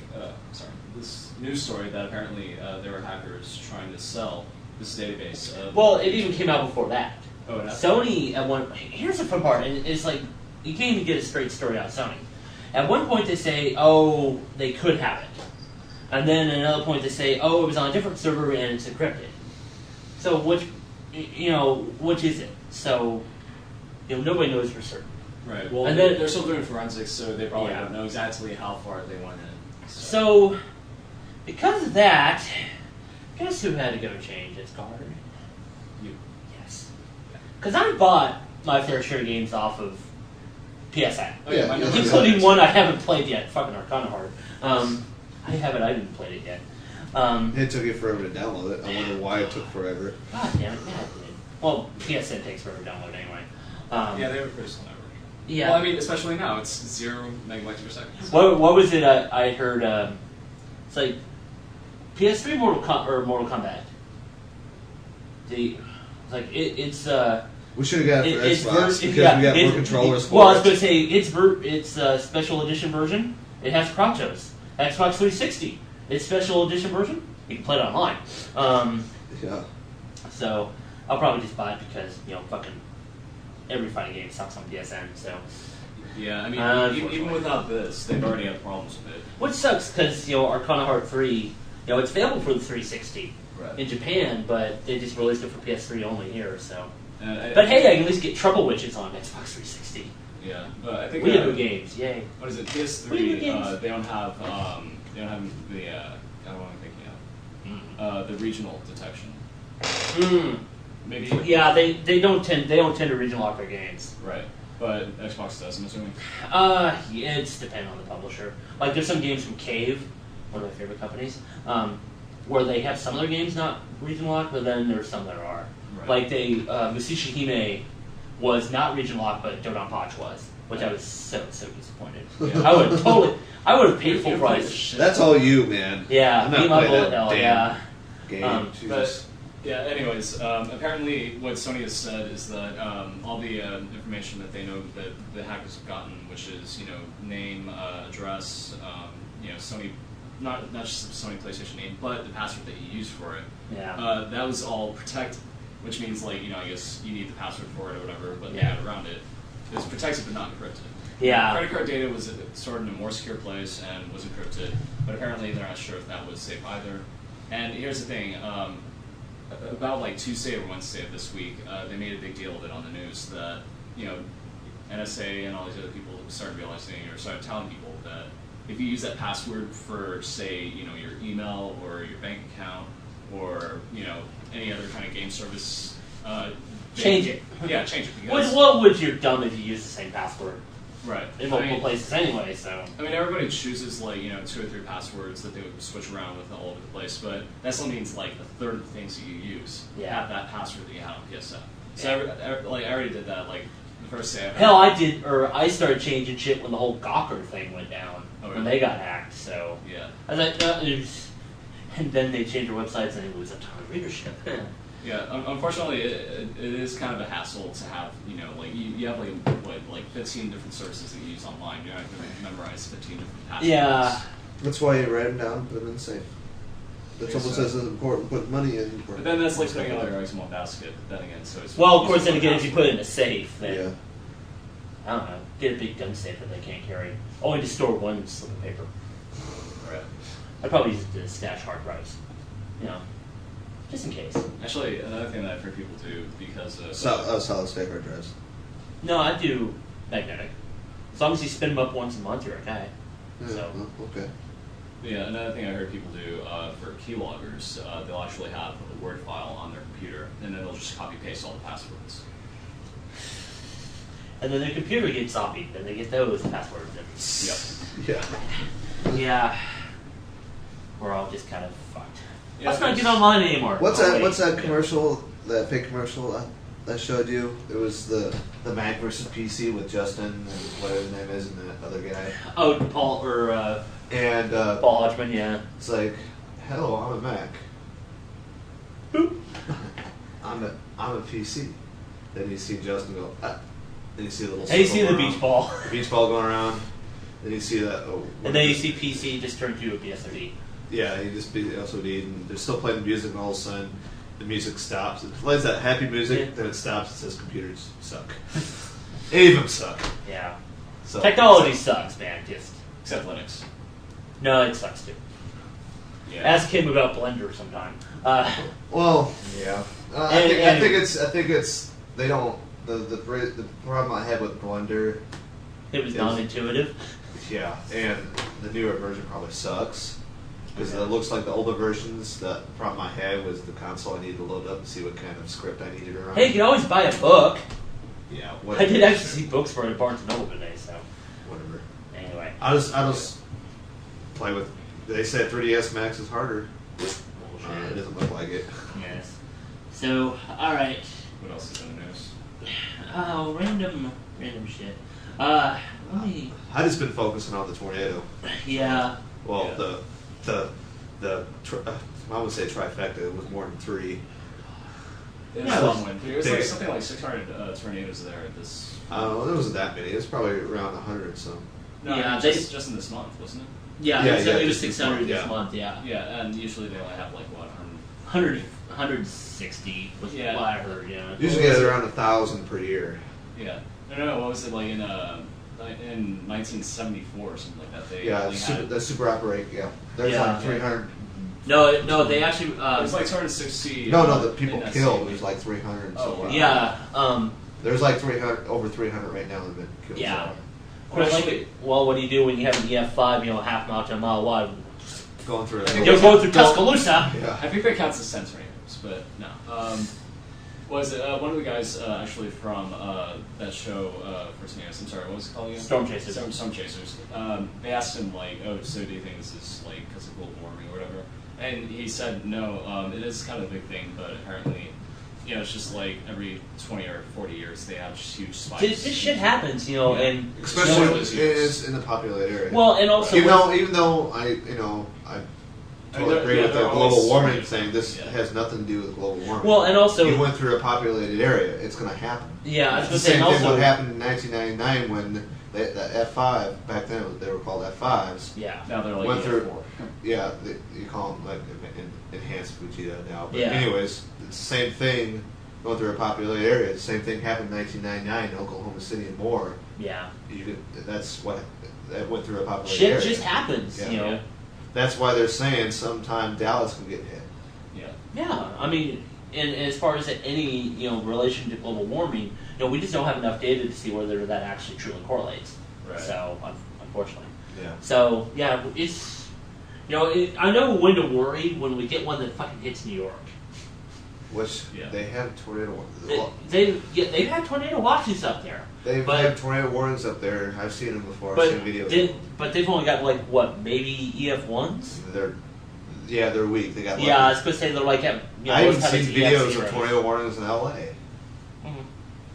this news story that apparently there were hackers trying to sell this database. Well, it even came out before that. Oh, it has- Sony at one. Here's the fun part, and it's like you can't even get a straight story out of Sony. At one point they say, oh, they could have it, and then at another point they say, oh, it was on a different server and it's encrypted. So which is it? So nobody knows for certain. Right. Well, And then- they're still doing forensics, so they probably Yeah. don't know exactly how far they went in. So because of that, guess who had to go change its card? You. Yes, because I bought my fair share of games off of PSN. Oh, yeah, Yeah, Including one I haven't played yet, fucking Arcana Heart. I haven't played it yet. It took you forever to download it. I wonder why it took forever. God damn it, yeah, it did. Well, PSN takes forever to download anyway. Yeah, they were pretty slow. Yeah. Well, I mean, especially now, it's 0 megabytes per second. What was it I heard? It's like PS3 Mortal Kombat. It's We should have got it for it's Xbox because yeah, we got more it- controllers for Well, I was it. going to say it's a special edition version. It has Kratos. Xbox 360. It's special edition version. You can play it online. Yeah. So I'll probably just buy it because fucking every fighting game sucks on PSN. So Yeah, I mean, Unfortunately. even without this, they've already had problems with it. which sucks because Arcana Heart 3, it's available for the 360 Right. in Japan, but they just released it for PS3 only here. So, And but hey, I can at least get Trouble Witches on Xbox 360. yeah, but I think Video games, yay! what is it? Video PS3. games. They don't have the I don't know what I'm thinking of. The regional detection. Mm. Maybe. Yeah, they don't tend to regional lock their games. Right, but Xbox does. I'm assuming. Yeah, it's depending on the publisher. Like there's some games from Cave, one of my favorite companies, where they have some of their games not regional locked, but then there's some that are. Right. Like Mushishi Hime was not regional locked, but Dodon Potch was, which I was so disappointed. Yeah. I would have paid full You played the price. shit. That's all you, man. Yeah, I'm not be my playing bullet that hell. damn Yeah. game. But Jesus. yeah, anyways, apparently what Sony has said is that all the information that they know that the hackers have gotten, which is name, address, Sony, not just the Sony PlayStation name, but the password that you use for it. Yeah. That was all protected, which means I guess you need the password for it or whatever, but they Yeah. got around it. It was protected but not encrypted. Yeah. Credit card data was stored in a more secure place and was encrypted, but apparently they're not sure if that was safe either. And here's the thing, about Tuesday or Wednesday of this week, they made a big deal of it on the news that, NSA and all these other people started realizing or started telling people that if you use that password for, say, your email or your bank account or any other kind of game service, change it. Yeah, change it. Because, What would you done if you used the same password? Right. In multiple places anyway, so. I mean, everybody chooses 2 or 3 passwords that they would switch around with all over the place, but that still means a third of the things that you use have that password that you had on PSN. So I already did that the first day. Hell, I started changing shit when the whole Gawker thing went down when they got hacked. So yeah, I was like, and then they changed their websites and it was a ton of readership. Yeah, unfortunately, it is kind of a hassle to have, you have 15 different sources that you use online. You're not going to memorize 15 different passwords. Yeah. That's why you write them down and put them in the safe. That's almost as important. Put money in. But then that's like putting all your eggs in one basket. Then again, so it's well, of course, then again, if you put it in a safe, then Yeah. I don't know, get a big gun safe that they can't carry. Only to store one slip of paper. Right. I'd probably use it to stash hard drives. Just in case. Actually, another thing that I've heard people do because Solid state hard drives. No, I do magnetic. As long as you spin them up once a month, you're okay. Yeah, So. okay. Yeah, another thing I heard people do for keyloggers, they'll actually have a Word file on their computer, and then they'll just copy paste all the passwords. And then their computer gets zombied, then they get those passwords. Yep. Yeah. Yeah. We're all just kind of fucked. Yeah, Let's not get online anymore. What's Oh, that? wait. What's that commercial? That fake commercial I showed you? It was the Mac versus PC with Justin and whatever his name is and that other guy. Oh, Paul or And Paul Hodgman, yeah. it's like, hello, I'm a Mac. Boop. I'm a PC. Then you see Justin go. Ah. Then you see the little. And you see circle the going beach around. ball. The beach ball going around. Then you see that. Oh. And then you see PC just turn to a PSOD. Yeah, you just be SOD, and they're still playing the music, and all of a sudden, the music stops. It plays that happy music, Yeah. then it stops. It says computers suck. Any of them suck. Yeah. So, Technology sucks, man. Just Except Linux. no, it sucks too. Yeah. Ask him about Blender sometime. Well, yeah. I think it's they don't the problem I had with Blender. It was Yes. non-intuitive. Yeah, and the newer version probably sucks because it looks like the older versions. The problem I had was the console. I needed to load up and see what kind of script I needed to run. Hey, you can always buy a book. Yeah, I whatever. did actually see books for it at Barnes and Noble today, so Whatever. anyway. I just play with. They said 3DS Max is harder. It doesn't look like it. Yes. So, all right. What else is in the news? Oh, random shit. Let me. I just been focusing on the tornado. Yeah. Well, Yeah. I would say trifecta. It was more than 3. It was Yeah, a long one. There was big. something like 600 tornadoes there at this. There wasn't that many. It was probably around 100 some. No, Yeah, just in this month, wasn't it? Yeah, Yeah, it was, yeah, it was just this 600 month, this yeah. month, yeah. Yeah, and usually they only have 160 was Yeah. what I heard, yeah. Usually it's around 1,000 per year. Yeah. No, what was it like in 1974 or something like that? They Yeah, only had, the super operate. Yeah, there's Yeah. like 300. No, they actually, it was like 260. No, the people in that killed same was week. like 300. And Oh, so wow. yeah, There's like 300, over 300 right now that have been killed. yeah. Well, Well, actually- well, what do you do when you have an EF5, half mile to a mile wide? Going through think it. You're going through Tuscaloosa. Yeah. I think that counts as sensory names, but no. Was one of the guys actually from that show? First name, I'm sorry, what was it called again? Storm Chasers. Storm Chasers. They asked him oh, so do you think this is because of global warming or whatever? And he said no. It is kind of a big thing, but apparently, it's just every 20 or 40 years they have just huge spikes. This shit happens, and Especially No, it's in the populated area. well, and also even though I totally agree with the there are global always warming surges, thing. This yeah. has nothing to do with global warming. well, and also you went through a populated area. It's going to happen. yeah, I was It's going the to say, same and thing also what happened in 1999 when the F5 back then they were called F5s. yeah, Now they're Went through- four. Yeah, you call them enhanced Fujita now. But Yeah. anyways, it's the same thing going through a populated area. The same thing happened in 1999 in Oklahoma City and more. yeah. That's what that went through a populated Shit area. just happens, Yeah. Yeah. That's why they're saying sometime Dallas can get hit. Yeah. Yeah, I mean, and as far as any relation to global warming, we just don't have enough data to see whether that actually truly correlates. Right. So unfortunately. Yeah. So yeah, it's I know when to worry when we get one that fucking hits New York. Which they have tornado. They've had tornado watches up there. They've had tornado warnings up there. I've seen them before. But I've seen videos. But they've only got maybe EF1s. They're weak. They got. Yeah, I was supposed to say they're like at. I haven't seen videos EF0s. of tornado warnings in LA. Mm-hmm.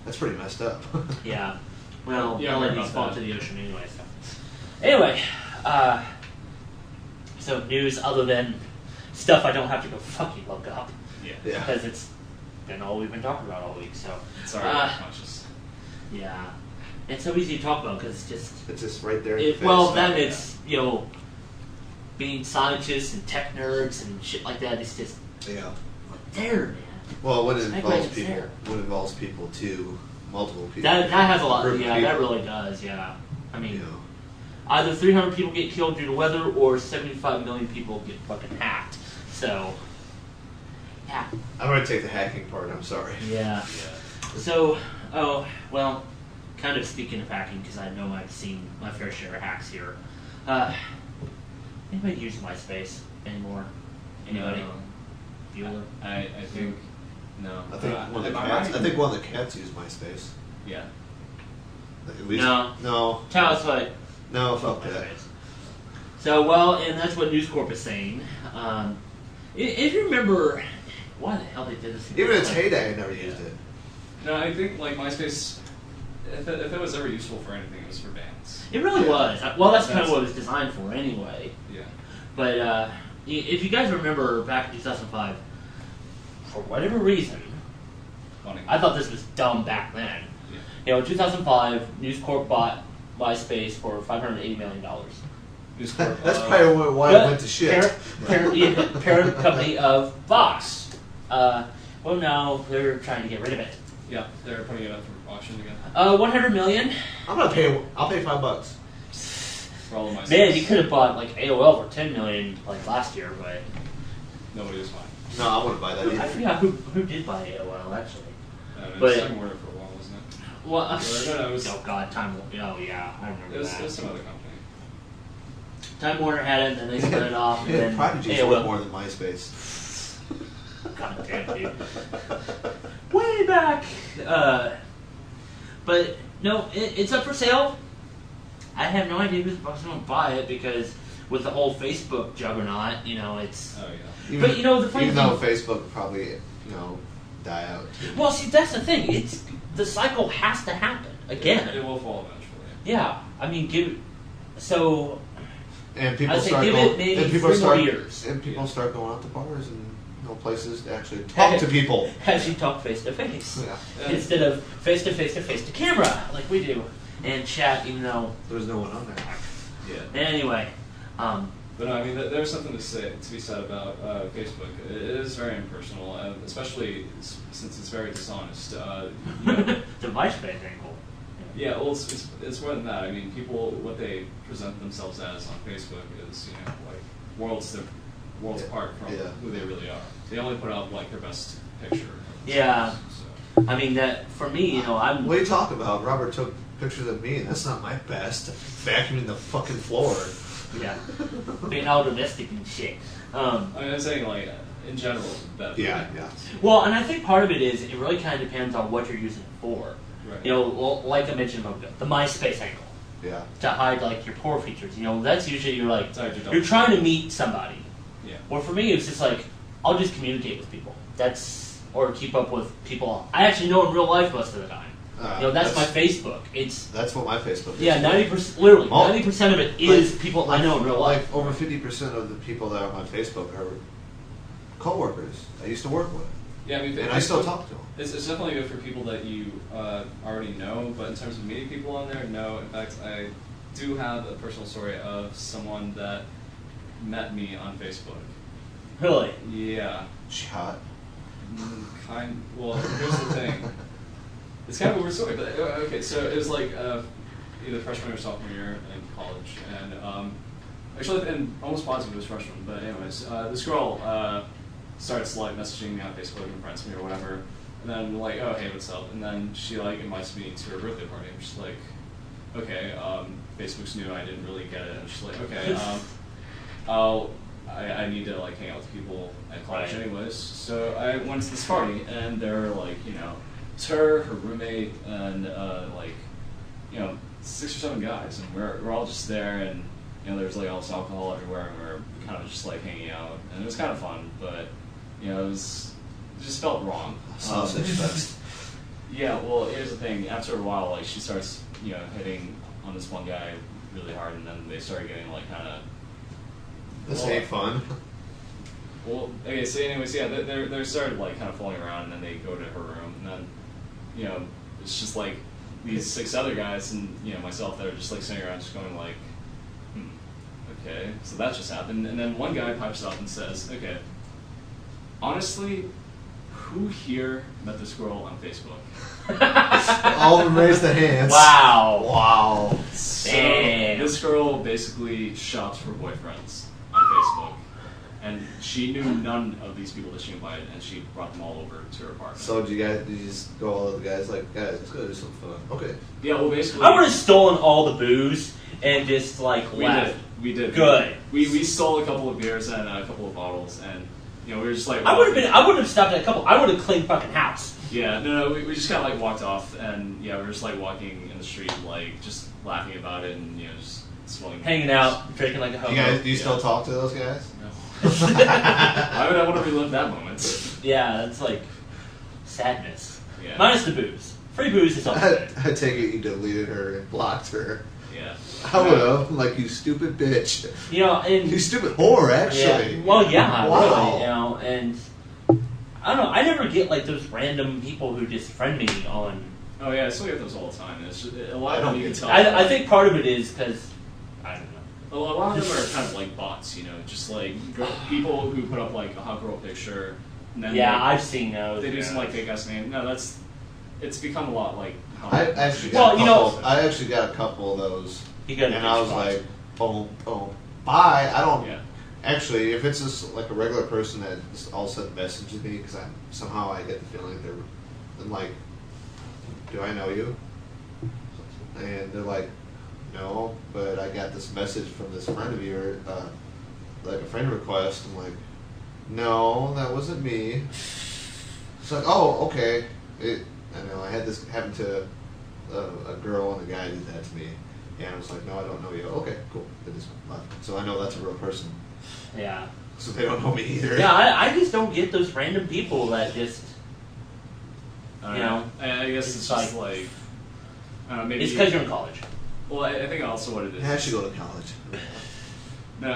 That's pretty messed up. Yeah. Well, Yeah, LA's fall to the ocean anyway. So anyway, so news other than stuff I don't have to go fucking look up. Yeah. Because it's been all we've been talking about all week. So It's already conscious. yeah, it's so easy to talk about because It's just right there. It's being scientists and tech nerds and shit like that. It's just there, man. Well, when it It's involves right people, there. too, multiple people. That has a lot. Group of Yeah, people. that really does. Yeah, I mean. You know. Either 300 people get killed due to weather, or 75 million people get fucking hacked. So, yeah. I'm gonna take the hacking part. I'm sorry. Yeah. So, kind of speaking of hacking, because I know I've seen my fair share of hacks here. Anybody use MySpace anymore? Anybody? Bueller? I think no. I think one of the cats use MySpace. Yeah. At least, No. No. Tell us what. No. Fuck that. MySpace. So, and that's what News Corp is saying. If you remember, why the hell they did this? Even in its heyday, I never used it. No, I think like MySpace, if it was ever useful for anything, it was for bands. It really was. Well, that's kind of That's- what it was designed for anyway. Yeah. But if you guys remember back in 2005, for whatever reason, Funny. I thought this was dumb back then. Yeah. In 2005, News Corp bought MySpace for $580 million. News Corp, That's probably why it went to shit. Parent company of Vox. Well, now they're trying to get rid of it. Yeah, they're putting it up for auction again. 100 million. I'll pay $5. For all of my Man, you could have bought like AOL for 10 million like last year, but Nobody was buying. No, I wouldn't buy that I either. forgot who did buy AOL actually. It But- was Time Warner for a while, wasn't it? Well, No, it was- oh god, Time Warner. Oh yeah, I remember It was that. some other company. Time Warner had it, and then they split it off, and Yeah, then Prodigy's AOL. worth more than MySpace. God damn, dude. Way back. But no, it's up for sale. I have no idea who's going to buy it because with the whole Facebook juggernaut, it's. Oh yeah. Even, But the funny even thing. though Facebook would probably, die out. Too. Well, see, that's the thing. The cycle has to happen again. It will fall eventually. Yeah, I mean, so. And people I'd say start give going. it maybe and people 3 more start. years. And people start going out to bars and places to actually talk to people. As you talk face to face. Yeah. Instead of face to face to face to camera, like we do, and chat, even though. There's no one on there. Yeah. Anyway, But no, I mean, there's something to be said about Facebook. It is very impersonal, and especially since it's very dishonest. the MySpace angle. Yeah, well, it's more than that. I mean, people, what they present themselves as on Facebook is, like worlds apart from who they really are. They only put out like their best picture. Yeah. So. I mean, that for me, I'm. What are you talking about? Robert took pictures of me, and that's not my best. Vacuuming the fucking floor. Yeah. Being all domestic and shit. I mean, I'm saying like in general that. Yeah. Well, and I think part of it is it really kind of depends on what you're using it for. Right. Like I mentioned about the MySpace angle. Yeah. To hide like your poor features. That's usually You're you're trying to meet somebody. Yeah. Or for me, it's just like I'll just communicate with people. Or keep up with people I actually know in real life most of the time. That's my Facebook. That's what my Facebook is. Yeah, 90%. Literally, Oh. 90% of it is people I know in real life. Like over 50% of the people that are on Facebook are coworkers I used to work with. Yeah, I mean, And I still talk to them. It's definitely good for people that you already know, but in terms of meeting people on there, no. In fact, I do have a personal story of someone that met me on Facebook. Really? Yeah. Shot. Well, here's the thing. It's kind of a weird story, but okay. So it was like either freshman or sophomore year in college, and actually, and almost positive it was freshman. But anyways, this girl starts like messaging me on Facebook and friends me or whatever. And then I'm like, oh hey, what's up? And then she like invites me to her birthday party. I'm just like, okay, Facebook's new. I didn't really get it. I'm just like, okay, I need to like hang out with people at college anyways. So I went to this party, and there were like, you know, it's her roommate, and like, you know, 6 or 7 guys, and we're all just there, and you know, there's like all this alcohol everywhere, and we're kind of just like hanging out, and it was kind of fun, but you know, it just felt wrong. Sausage fest. Yeah, well, here's the thing. After a while, like she starts, you know, hitting on this one guy really hard, and then they started getting like kind of. This ain't fun. Well, okay. So, anyways, yeah, they started like kind of fooling around, and then they go to her room, and then, you know, it's just like these 6 other guys, and you know, myself that are just like sitting around, just going like, okay, so that just happened, and then one guy pipes up and says, okay, honestly, who here met this girl on Facebook? All of them raised their hands. Wow. Wow. So Damn. this girl basically shops for boyfriends on Facebook, and she knew none of these people that she invited, and she brought them all over to her apartment. So did you just go all of the guys like, guys, let's go do something fun? Okay. Yeah, well, basically, I would have stolen all the booze and just like we left. did. We did. Good. We stole a couple of beers and a couple of bottles, and you know, we were just like. I would have stopped at a couple. I would have cleaned fucking house. Yeah, no, we just kind of like walked off, and yeah, we were just like walking in the street, like just laughing about it, and you know, just smelling. Hanging out, drinking like a hobo. You guys, do you still talk to those guys? No. Why would I want to relive that moment? Yeah, that's like sadness. Yeah. Minus the booze. Free booze is all good. I take it you deleted her and blocked her. Yeah. I would have, like, you stupid bitch. You know, and You stupid whore, actually. yeah, well, yeah, Wow. really, you know, and I don't know. I never get like those random people who just friend me on. Oh yeah, I still get those all the time. It's just, a lot I of don't them you can get tell. I think part of it is because I don't know. A lot of them are kind of like bots, you know, just like people who put up like a hot girl picture. And then Yeah, like, I've seen those. they do yeah. some like fake ass name. No, it's become a lot like. How I actually Well, got you a know- couple, I actually got a couple of those, You got and I was like, boom, boom, bye. I don't. Yeah. Actually, if it's just like a regular person that just all of a sudden messages me, because somehow I get the feeling I'm like, do I know you? And they're like, no, but I got this message from this friend of yours, like a friend request. I'm like, no, that wasn't me. It's like, oh, okay. I know I had this happen to a girl, and a guy did that to me, and I was like, no, I don't know you. Okay, cool. They just left. So I know that's a real person. Yeah. So they don't know me either. Yeah, I just don't get those random people that just. You know, I guess it's just like. Maybe it's because you're in college. Well, I think also what it is. I should go to college. No,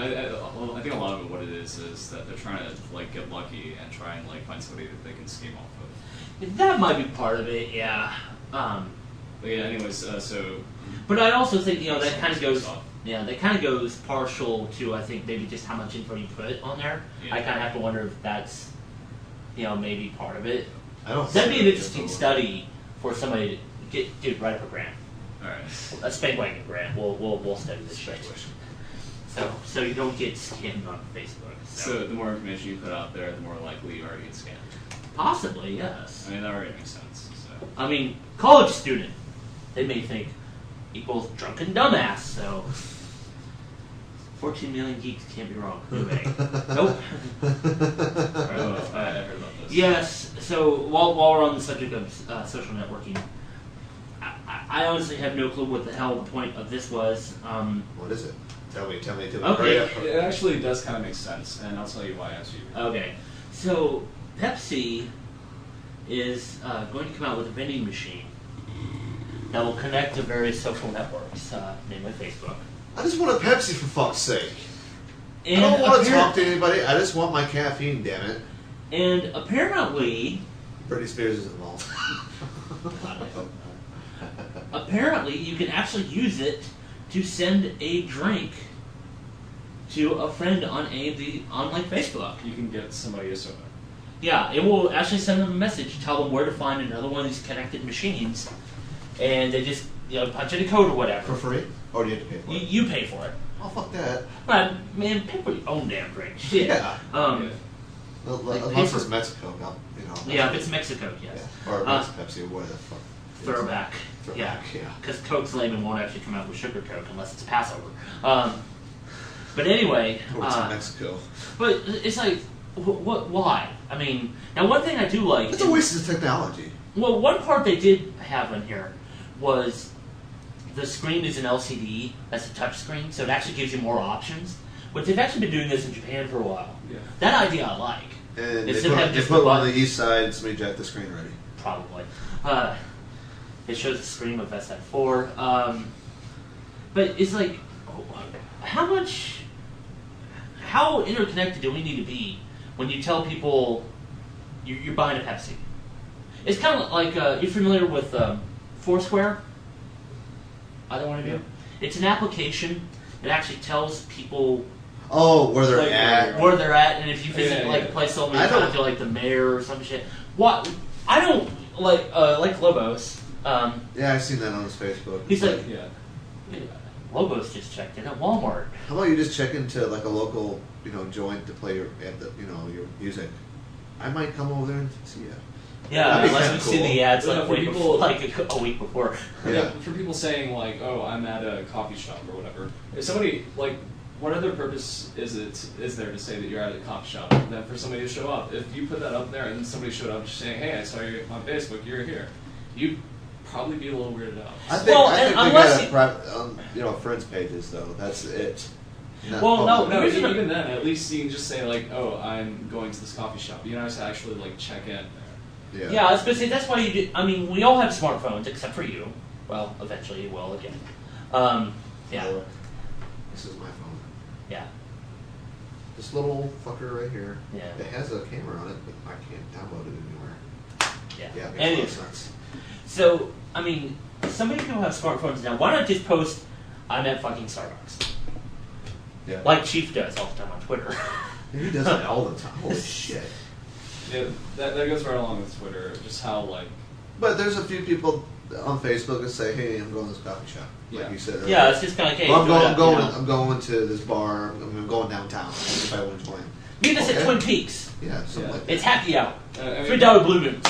well, I think a lot of it, what it is that they're trying to like get lucky and try and like find somebody that they can scheme off of. That might be part of it, yeah. But yeah, anyways, so. But I also think that kind of goes. Yeah, that kind of goes partial to I think maybe just how much info you put on there. Yeah. I kind of have to wonder if that's maybe part of it. I don't. That'd be an interesting study for somebody to get write up a grant. All right. A Spangwagon grant. We'll study this shit. So you don't get scammed on Facebook. So the more information you put out there, the more likely you are to get scammed. Possibly, yes. I mean, that already makes sense. So. I mean, college student, they may think equals drunken dumbass. So 14 million geeks can't be wrong. Moving. Nope. I heard about this. Yes. So while we're on the subject of social networking, I honestly have no clue what the hell the point of this was. What is it? Tell me. Okay. Hurry up. It actually does kind of make sense, and I'll tell you why as you. Okay. So Pepsi is going to come out with a vending machine that will connect to various social networks, namely Facebook. I just want a Pepsi for fuck's sake. And I don't want to talk to anybody. I just want my caffeine. Damn it. And apparently, Britney Spears is involved. apparently, you can actually use it to send a drink to a friend on like Facebook. You can get somebody a soda. Yeah, it will actually send them a message, tell them where to find another one of these connected machines, and they just punch in a code or whatever. For free? Or do you have to pay for it? You pay for it. Oh, fuck that. But man, pay for your own damn drink. Shit. Yeah. Yeah. Well, Like unless paper- it's Mexico, you know. Yeah, if it's Mexico, yes. Yeah. Or Pepsi, or whatever the fuck. Throwback. Throwback, yeah. Because Coke's lame and won't actually come out with sugar Coke unless it's Passover. But anyway. Or it's in Mexico. But it's like, why? I mean, now one thing I do like. It's a waste of technology. Well, one part they did have in here was the screen is an LCD, that's a touch screen, so it actually gives you more options. But they've actually been doing this in Japan for a while. Yeah. That idea I like. And they Instead of having put, just one the on the button- east side and somebody jacked the screen ready. Probably. It shows the screen of SWLive. But it's like, how interconnected do we need to be when you tell people you're buying a Pepsi? It's kind of like, you're familiar with Foursquare? Either one of you? It's an application that actually tells people Oh, where they're Like at. where they're at, and if you visit Yeah, like yeah. a place so I many don't- times, you're like the mayor or some shit. What? I don't like Lobos. Yeah, I've seen that on his Facebook. He's like, Yeah. Lobos just checked in at Walmart. how about you just check into like a local, joint to play your your music? I might come over there and see you. Yeah, That'd be unless kinda we see cool. the ads Yeah, like for way people- before, like a week before. Yeah. For people saying like, oh, I'm at a coffee shop or whatever. If somebody like, what other purpose is there to say that you're at a coffee shop than for somebody to show up? If you put that up there and then somebody showed up just saying, hey, I saw you on Facebook, you're here, you'd probably be a little weirded out. I think, Well, I and think they unless got you- a private, friends pages though. That's it. Not Well, no, public. No, Here's even the- then, at least you can just say like, oh, I'm going to this coffee shop. You don't have to actually like check in there. Yeah, I was gonna say that's why you do. I mean, we all have smartphones except for you. Well, eventually you will again. Yeah, This is my phone. yeah, This little fucker right here. Yeah. It has a camera on it, but I can't download it anywhere. yeah. Yeah, it makes Anyway, a lot of sense. so I mean, so many people have smartphones now. Why not just post, "I'm at fucking Starbucks," Yeah. like Chief does all the time on Twitter? He does that all the time. Holy shit. Yeah, that goes right along with Twitter. Just how like, But there's a few people on Facebook that say, "Hey, I'm going to this coffee shop," like Yeah. you said. Yeah, earlier. it's just kind of, hey, Well, throw it up, you know. I'm going to this bar. I'm going downtown. If I want to join. Meet us at Okay. Twin Peaks. Yeah, something Yeah. like that. It's happy hour. I mean, $3 Blue Moons.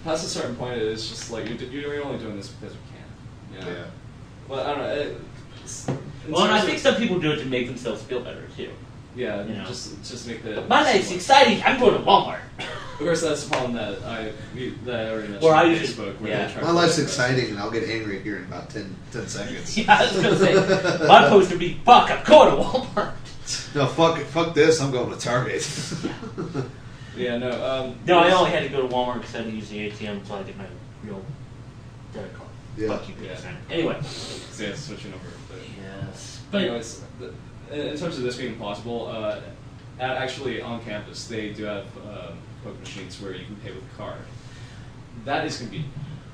past a certain point, it's just like you're only doing this because you can. Yeah. Well, I don't know. Well, and I think some people do it to make themselves feel better too. Yeah, you know. just make the. My life's exciting. I'm going to Walmart. Of course, that's the problem that I already mentioned Or I on usually- Facebook. Where yeah. they try My to life's like, exciting, and I'll get angry here in about 10 seconds. Yeah, I was gonna say my post would be, "Fuck, I'm going to Walmart." No, fuck this. I'm going to Target. Yeah, no. No, I only had to go to Walmart because I had to use the ATM until I get my real debit card. Yeah. Fuck you, Yeah. PSN. Anyway. So yeah, switching over. But Yes. but But anyways, in terms of this being possible, actually on campus they do have Coke machines where you can pay with a card. That is convenient.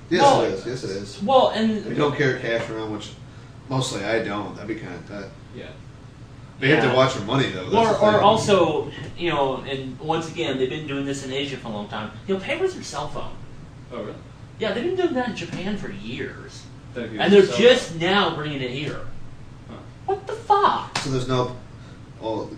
Yes, Well- it is. Yes, it is. well, If you and don't carry cash around, which mostly I don't, that'd be kind of tough. Yeah. You have Yeah. to watch your money though. That's the or thing. also, and once again, they've been doing this in Asia for a long time. Pay with your cell phone. Oh really? Yeah, they've been doing that in Japan for years, That'd be and they're so- just now bringing it here. Huh. What the fuck? So there's no. Well, I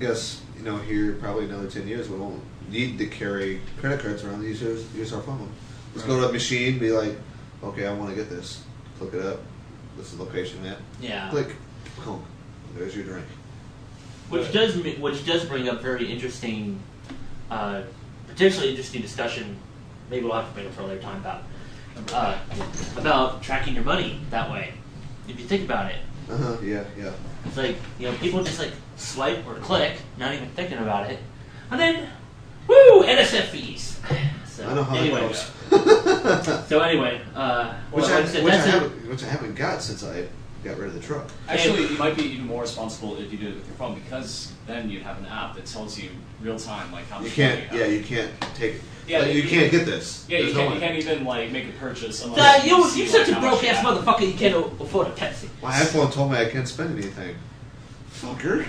guess here probably another 10 years we won't need to carry credit cards around. Use our phone. Just go to a machine, be like, okay, I want to get this. Look it up. This is the location map. Yeah. Click. Boom. There's your drink. Which does bring up very interesting, potentially interesting discussion. Maybe we'll have to bring it for a later time about tracking your money that way. If you think about it, Yeah. it's like people just like swipe or click, not even thinking about it, and then woo, NSF fees. So I know how anyway, that goes. so anyway, Which like I said, I that's which I haven't got since I got rid of the truck. Actually, you might be even more responsible if you did it with your phone because then you'd have an app that tells you real time like how You much can't. money you Yeah, have. you can't take. Yeah, like, you you- can't get this. Yeah, you There's no can't, you way. can't even like make a purchase unless you're see, such like, a how much broke you ass have. motherfucker. You can't afford a Pepsi. My iPhone told me I can't spend anything. Fucker.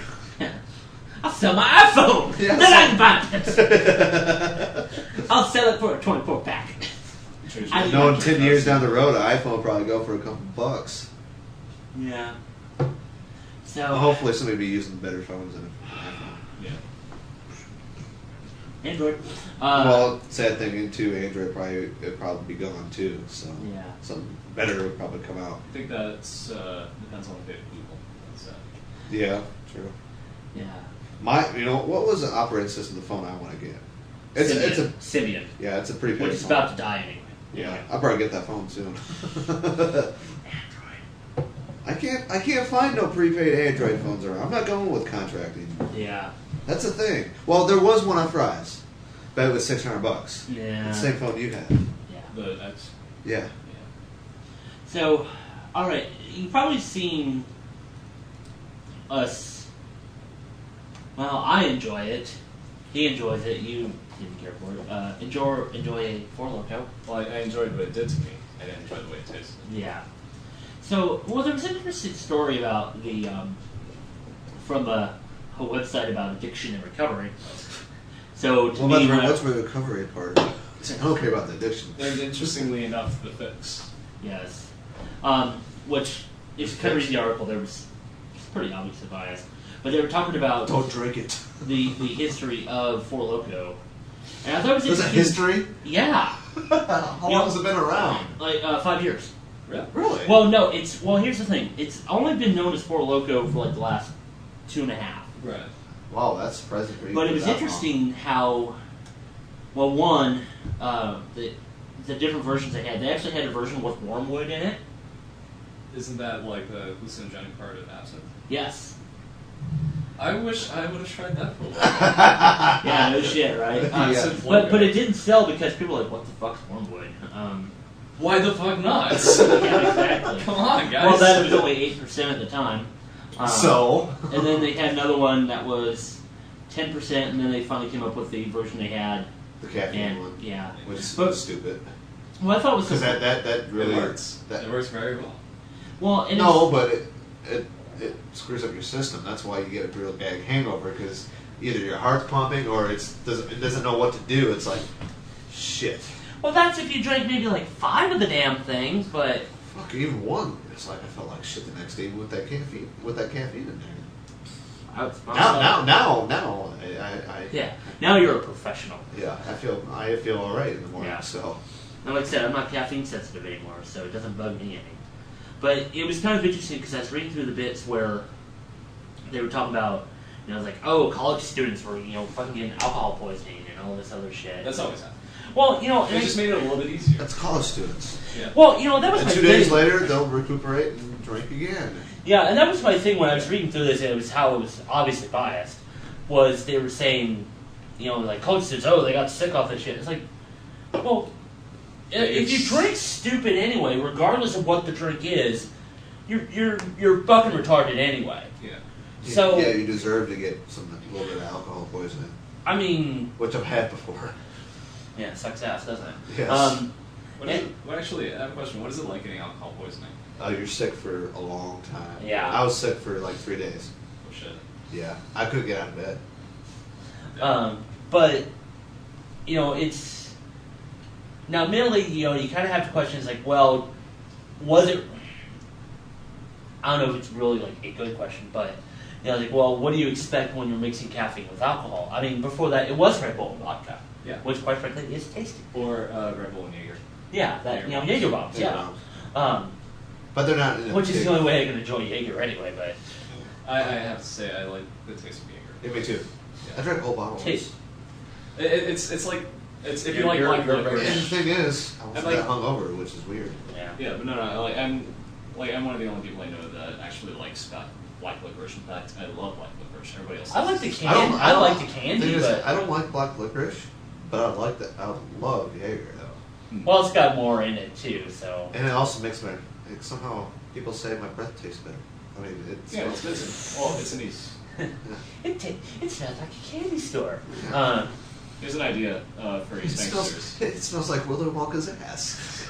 I'll sell my iPhone. Yeah, Then I can buy a Pepsi. I'll sell it for a 24 pack. I- No, in 10 years down the road, an iPhone will probably go for a couple bucks. Yeah. So Well, hopefully somebody will be using better phones than an iPhone. Yeah. Android. Well, sad thing too, Android it'd probably be gone too. So Yeah. something better would probably come out. I think that's depends on the fate of Google. That's, Yeah, true. Yeah. What was the operating system of the phone I want to get? It's a Symbian. yeah, it's a pretty Which big is phone. about to die anyway. Yeah, I'll probably get that phone soon. Android. I can't find no prepaid Android phones around. I'm not going with contracting. Yeah. That's the thing. Well, there was one on Fry's, but it was $600. Yeah. The same phone you had. Yeah. the X. Yeah. Yeah. So, all right, you've probably seen us. Well, I enjoy it. He enjoys it. You didn't care for it. Enjoy Four Loko. Well, I enjoyed what it did to me. I didn't enjoy the way it tasted. Yeah. So, well, there was an interesting story about the from a website about addiction and recovery. So, to me, what's the recovery part? I don't care about the addiction. And interestingly enough, the fix. yes, which if you kind of read the article, there was it's pretty obviously biased, but they were talking about Don't drink it. the history of Four Loko, and I thought it was There's a interesting. history? Yeah, How long has it been around? like 5 years. Really? Well, no, here's the thing. It's only been known as Four Loko for like the last 2.5. Right. Wow, that's surprising for you. But it was interesting how, well, one, the different versions they had. They actually had a version with wormwood in it. Isn't that like the hallucinogenic part of absinthe? Yes. I wish I would have tried that for a while. Yeah, no shit, right? Yeah. But it didn't sell because people were like, what the fuck's wormwood? Why the fuck not? Yeah, exactly. Come on, guys. Well, that was only 8% at the time. So? And then they had another one that was 10%, and then they finally came up with the version they had. The caffeine And, one. yeah. Which is But- stupid. Well, I thought it was Because that really It works. That, It works very well. well, and no, but it screws up your system. That's why you get a real bad hangover, because either your heart's pumping or it doesn't know what to do. It's like, shit. well, that's if you drank maybe like 5 of the damn things, but Fuck, even one. It's like I felt like shit the next day with that caffeine in there. I was Now, I yeah. Now you're a professional. yeah, I feel all right in the morning. Yeah. So And like I said, I'm not caffeine sensitive anymore, so it doesn't bug me any. But it was kind of interesting because I was reading through the bits where they were talking about, like, oh, college students were, fucking getting alcohol poisoning and all this other shit. That's always happened. Well, It just made it a little bit easier. that's college students. Yeah. well, that was And my 2 thing. days later, they'll recuperate and drink again. Yeah, and that was my thing when I was reading through this, and it was how it was obviously biased, was they were saying, like, college students, oh, they got sick off this shit. It's like, well, if you drink stupid anyway, regardless of what the drink is, you're fucking retarded anyway. Yeah. So yeah, you deserve to get a little bit of alcohol poisoning, I mean, which I've had before. yeah, it sucks ass, doesn't it? Yes. Actually, I have a question. What is it like getting alcohol poisoning? You're sick for a long time. Yeah. I was sick for like 3 days. Oh shit. Yeah, I couldn't get out of bed. But it's now admittedly, you kind of have to question. It's like, well, was it? I don't know if it's really like a good question, but like, well, what do you expect when you're mixing caffeine with alcohol? I mean, before that, it was Red Bull and vodka, Yeah. which quite frankly is tasty. Or Red Bull and Jaeger. Yeah, that Jaeger Jaeger bombs, yeah. But they're not. Which is the only way I can enjoy Jaeger anyway. But I have to say, I like the taste of Jaeger. Yeah, me too. Yeah. I drank a whole bottle. taste. It's like if you You're- like you're- black you're- And the licorice. thing is, I wasn't like- that hungover, which is weird. Yeah. Yeah, but no, I'm one of the only people I know that actually likes black licorice. In fact, I love black licorice. Everybody else. I like the does. candy. I like the thing candy, is, but I don't like black licorice, but I like that. I love Jaeger though, well, it's got more in it too. So and it also makes somehow people say my breath tastes better. I mean, Yeah, it's an east. it smells like a candy store. Here's an idea for It East smells, Banksters. it smells like Willy Wonka's ass.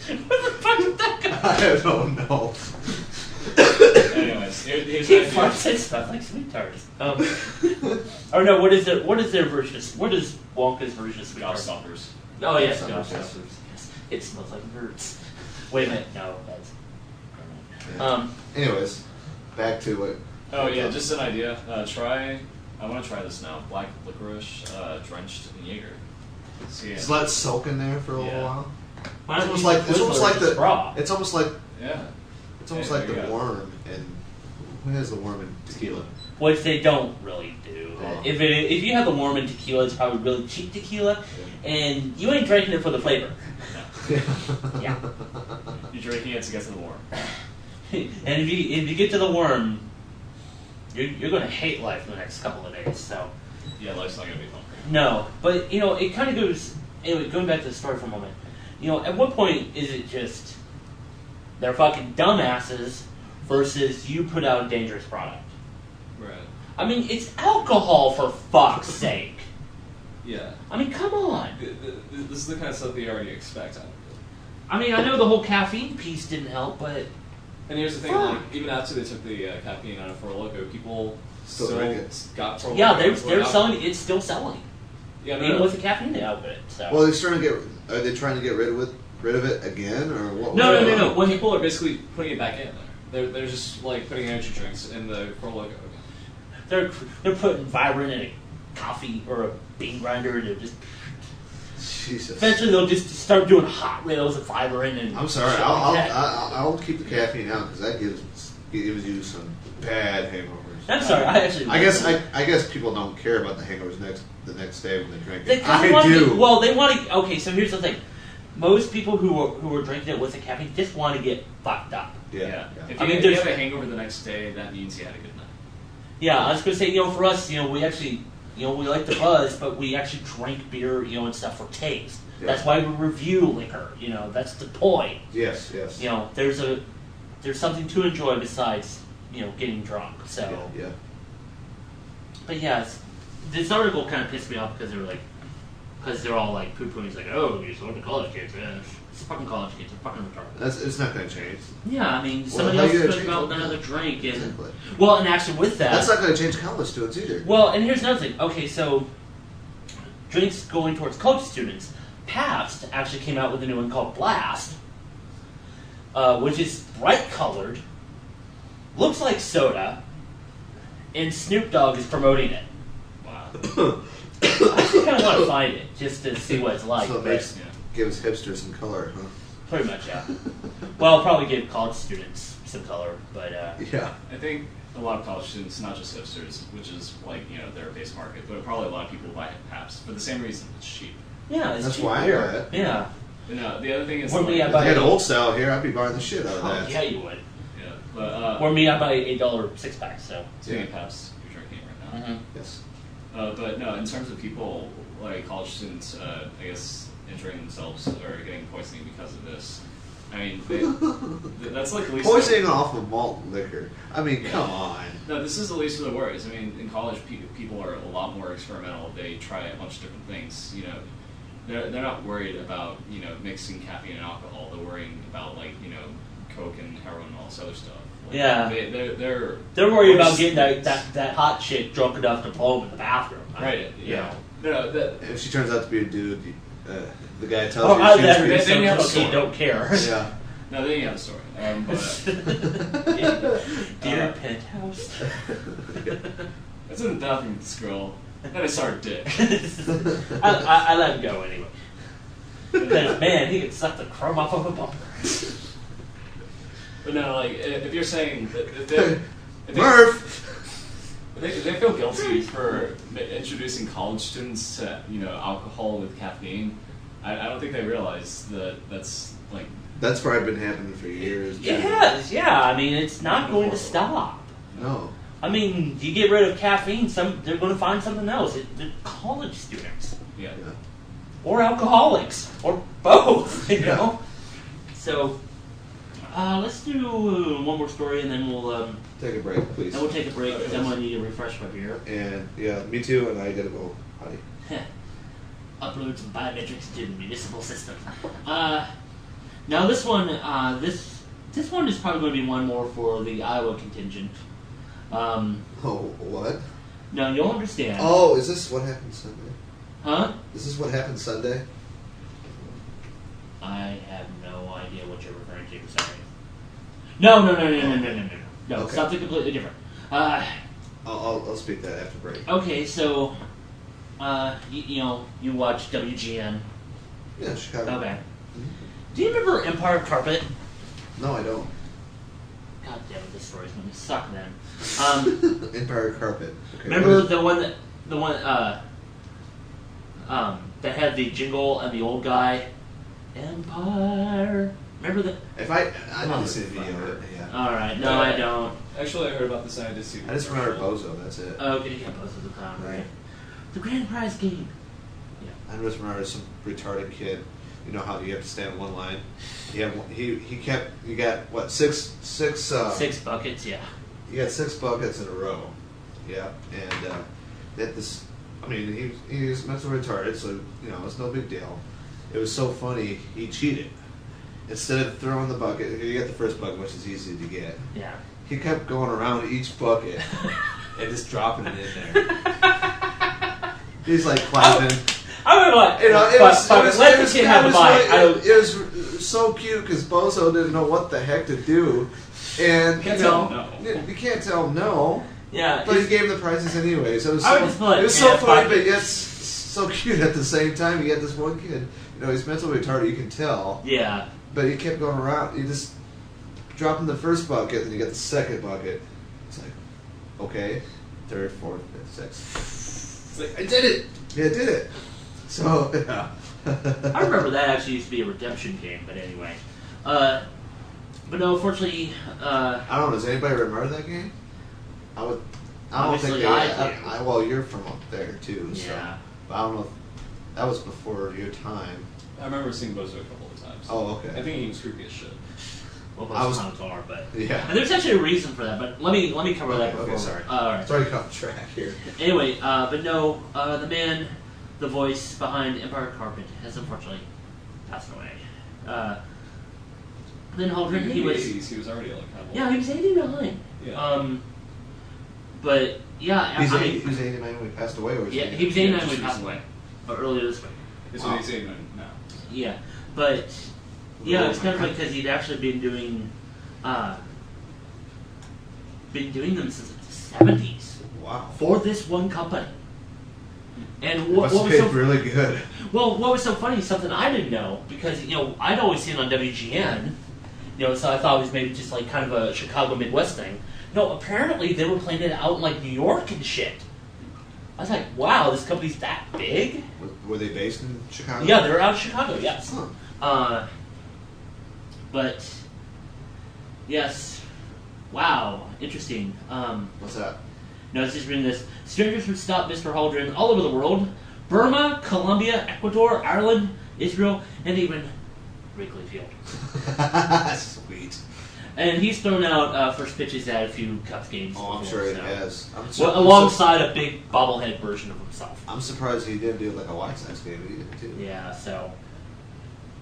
What the fuck is that guy? I don't know. Anyways, here's He an idea. farts and smells like sweet tarts. Or no, what is their version? What is Wonka's version of sweet tarts? Gobstoppers. Oh yes, Gobstoppers, Gobstoppers. Yes, it smells like birds. Wait a minute, no, that's. Yeah. Anyways, back to it. Oh yeah, just an idea. Try I want to try this now. Black licorice drenched in Jaeger. See, Just let it soak in there for a little Yeah. while. Why It's don't almost you like use it's almost like the straw? it's almost like yeah. it's almost Yeah, like there the you go. worm and who has the worm in tequila? Which they don't really do. Oh. If you have the worm in tequila, it's probably really cheap tequila, and you ain't drinking it for the flavor. Yeah. You're drinking it to get to the worm. And if you get to the worm, you're going to hate life in the next couple of days. So Yeah, life's not gonna be fun. no, but you know it kind of goes. Anyway, going back to the story for a moment, you know, at what point is it just they're fucking dumbasses versus you put out a dangerous product? Right. I mean, it's alcohol for fuck's sake. Yeah. I mean, come on. This is the kind of stuff that you already expect out of it. I mean, I know the whole caffeine piece didn't help, but And here's the thing, Fuck. like, even after they took the caffeine out of Four Loko, people Still still drink it. got Four Loko. yeah, without- they're selling. It's still selling, Yeah, even no, with the caffeine out of it. So Well, they're trying to get. Are they trying to get rid of it again, or what? No. When people are basically putting it back in there, they're just like putting energy drinks in the Four Loko. they're putting Vibrant in a coffee or a bean grinder, and they're just Jesus. eventually they'll just start doing hot rails of Vibrant and. I'm sorry. shit like that. I'll keep the caffeine out because that gives you some bad hangovers. I'm sorry. I guess people don't care about the hangovers the next day when they drink They it. kinda I wanna do. Get, well, they want to. Okay, so here's the thing. Most people who are drinking it with the caffeine just want to get fucked up. Yeah. If I you, mean, if you there's- have a hangover the next day, that means you had a good night. Yeah, I was gonna say, you know, for us, you know, we actually, you know, we like the buzz, but we actually drink beer, you know, and stuff for taste. Yeah. That's why we review liquor. You know, that's the point. Yes. You know, there's something to enjoy besides, you know, getting drunk. So, Yeah. but yeah, this article kind of pissed me off because they're all like poo-pooing. It's like, oh, you're supposed to college kids. It's fucking college kids. They're fucking retarded. It's not going to change. Yeah, I mean, Well, somebody how else you is gonna going to go out with change it? another drink, and Exactly. well, and actually with that, That's not going to change college students either. well, and here's another thing. Okay, so drinks going towards college students. Pabst actually came out with a new one called Blast, which is bright colored, looks like soda, and Snoop Dogg is promoting it. Wow. I actually kind of want to find it just to see what it's like. So it but makes, gives hipsters some color, huh? pretty much, yeah. Well, I'll probably give college students some color, but Yeah. I think a lot of college students, not just hipsters, which is like, you know, their base market, but probably a lot of people buy Pabst for the same reason. It's cheap. yeah, it's That's cheap why I beer. buy it. Yeah. But no, the other thing is Or me, I If buy I had it. old style here, I'd be buying the shit out of Oh, that. yeah, you would. yeah, but Or me, I buy $8 6-pack. So. speaking of Pabst, you're drinking it right now. Mhm. Yes. But no, in terms of people, like college students, I guess injuring themselves or getting poisoning because of this. I mean, that's like the least. Poisoning off of malt liquor. I mean, come on. No, this is the least of the worries. I mean, in college, people are a lot more experimental. They try a bunch of different things. You know, they're not worried about, you know, mixing caffeine and alcohol. They're worrying about, like, you know, coke and heroin and all this other stuff. Like, Yeah. They're worried about getting that hot chick drunk enough to blow him in the bathroom. right. Yeah. No, If she turns out to be a dude, the guy tells Oh, you either she's that or they- get they some have a pussy, story. don't care. Yeah. no, then you have a story. But Dear penthouse. I was in the bathroom with this girl, and I saw her dick. I let him go anyway. Because, man, he could suck the chrome off of a bumper. But no, like, if you're saying that if they, Murph! they feel guilty for introducing college students to, you know, alcohol with caffeine, I don't think they realize that that's, like... That's probably been happening for years. It has, yeah. I mean, it's not going to stop. No. I mean, you get rid of caffeine, they're going to find something else. They're college students. Yeah. Yeah. Or alcoholics. Or both, you Yeah. know? So, let's do one more story and then we'll Take a break, please. take a break because I'm going to need to refresh my beer. And, yeah, me too, and I gotta go potty. Upload some biometrics to the municipal system. Now this one, this one is probably going to be one more for the Iowa contingent. Oh, what? Now you'll understand. Oh, is this what happened Sunday? Huh? Is this what happened Sunday? I have no idea what you're referring to. Sorry. No. Okay. Something completely different. I'll speak that after break. Okay, so, you watch WGN. Yeah, Chicago. Okay. Do you remember Empire Carpet? No, I don't. God damn it, this story's gonna suck then. Empire Carpet. Okay. Remember the one that had the jingle and the old guy? Empire. Remember that? If I didn't see the video of it. Yeah. Alright, no, I don't. Actually, I heard about this and I did see. I just remember Bozo. That's it. Oh, okay, you can't post the clown, right? The grand prize game. I just remember some retarded kid. You know how you have to stand in one line. You got what six 6 buckets, yeah. You got 6 buckets in a row. Yeah, and that this. I mean, he was mentally retarded, so it's no big deal. It was so funny. He cheated. Instead of throwing the bucket, you get the first bucket, which is easy to get. Yeah. He kept going around each bucket and just dropping it in there. He's like clapping. I remember what. It was so cute because Bozo didn't know what the heck to do, and you can't tell him no. Yeah, but he gave him the prizes anyway. So it was so funny, but yet so cute at the same time. You had this one kid, he's mentally retarded. You can tell. Yeah. But he kept going around. He just dropped in the first bucket, then you get the second bucket. It's like, okay, third, fourth, fifth, sixth. It's like, I did it. Yeah, I did it. So yeah. I remember that actually used to be a redemption game, but anyway. But no, unfortunately, I don't know. Does anybody remember that game? I don't Obviously think I do. well, you're from up there too, so. Yeah. But I don't know. That was before your time. I remember seeing Bozo a couple of times. Oh, okay. I think he was creepy as shit. Well, most clowns are, but yeah. And there's actually a reason for that. But let me cover that before. Okay, sorry. All right. Sorry to cut the track here. Anyway, but no, the man, the voice behind Empire Carpet, has unfortunately passed away. Then Holdren, he was. 80s, he was already like kind of old. Yeah, he was 89. Yeah. But yeah, He was 89 when he passed away, or was yeah, he? he was 89 when he passed away, but earlier this week. So he's 89 now. Yeah, but yeah, it's kind of like because he'd actually been doing them since the 70s. Wow. For this one company. And What what was so really good? well, what was so funny? Something I didn't know because I'd always seen it on WGN. So I thought it was maybe just like kind of a Chicago Midwest thing. No, apparently they were playing it out in like New York and shit. I was like, wow, this company's that big? Were they based in Chicago? Yeah, they're out of Chicago, yes. Huh. But, yes, wow, interesting. What's that? No, it's just reading this. Strangers would stop Mr. Holdren all over the world. Burma, Colombia, Ecuador, Ireland, Israel, and even Wrigley Field. Sweet. And he's thrown out first pitches at a few Cubs games. Oh, I'm before, sure he so. has. Alongside a big bobblehead version of himself. I'm surprised he didn't do like a White Sox game either, too. Yeah, so.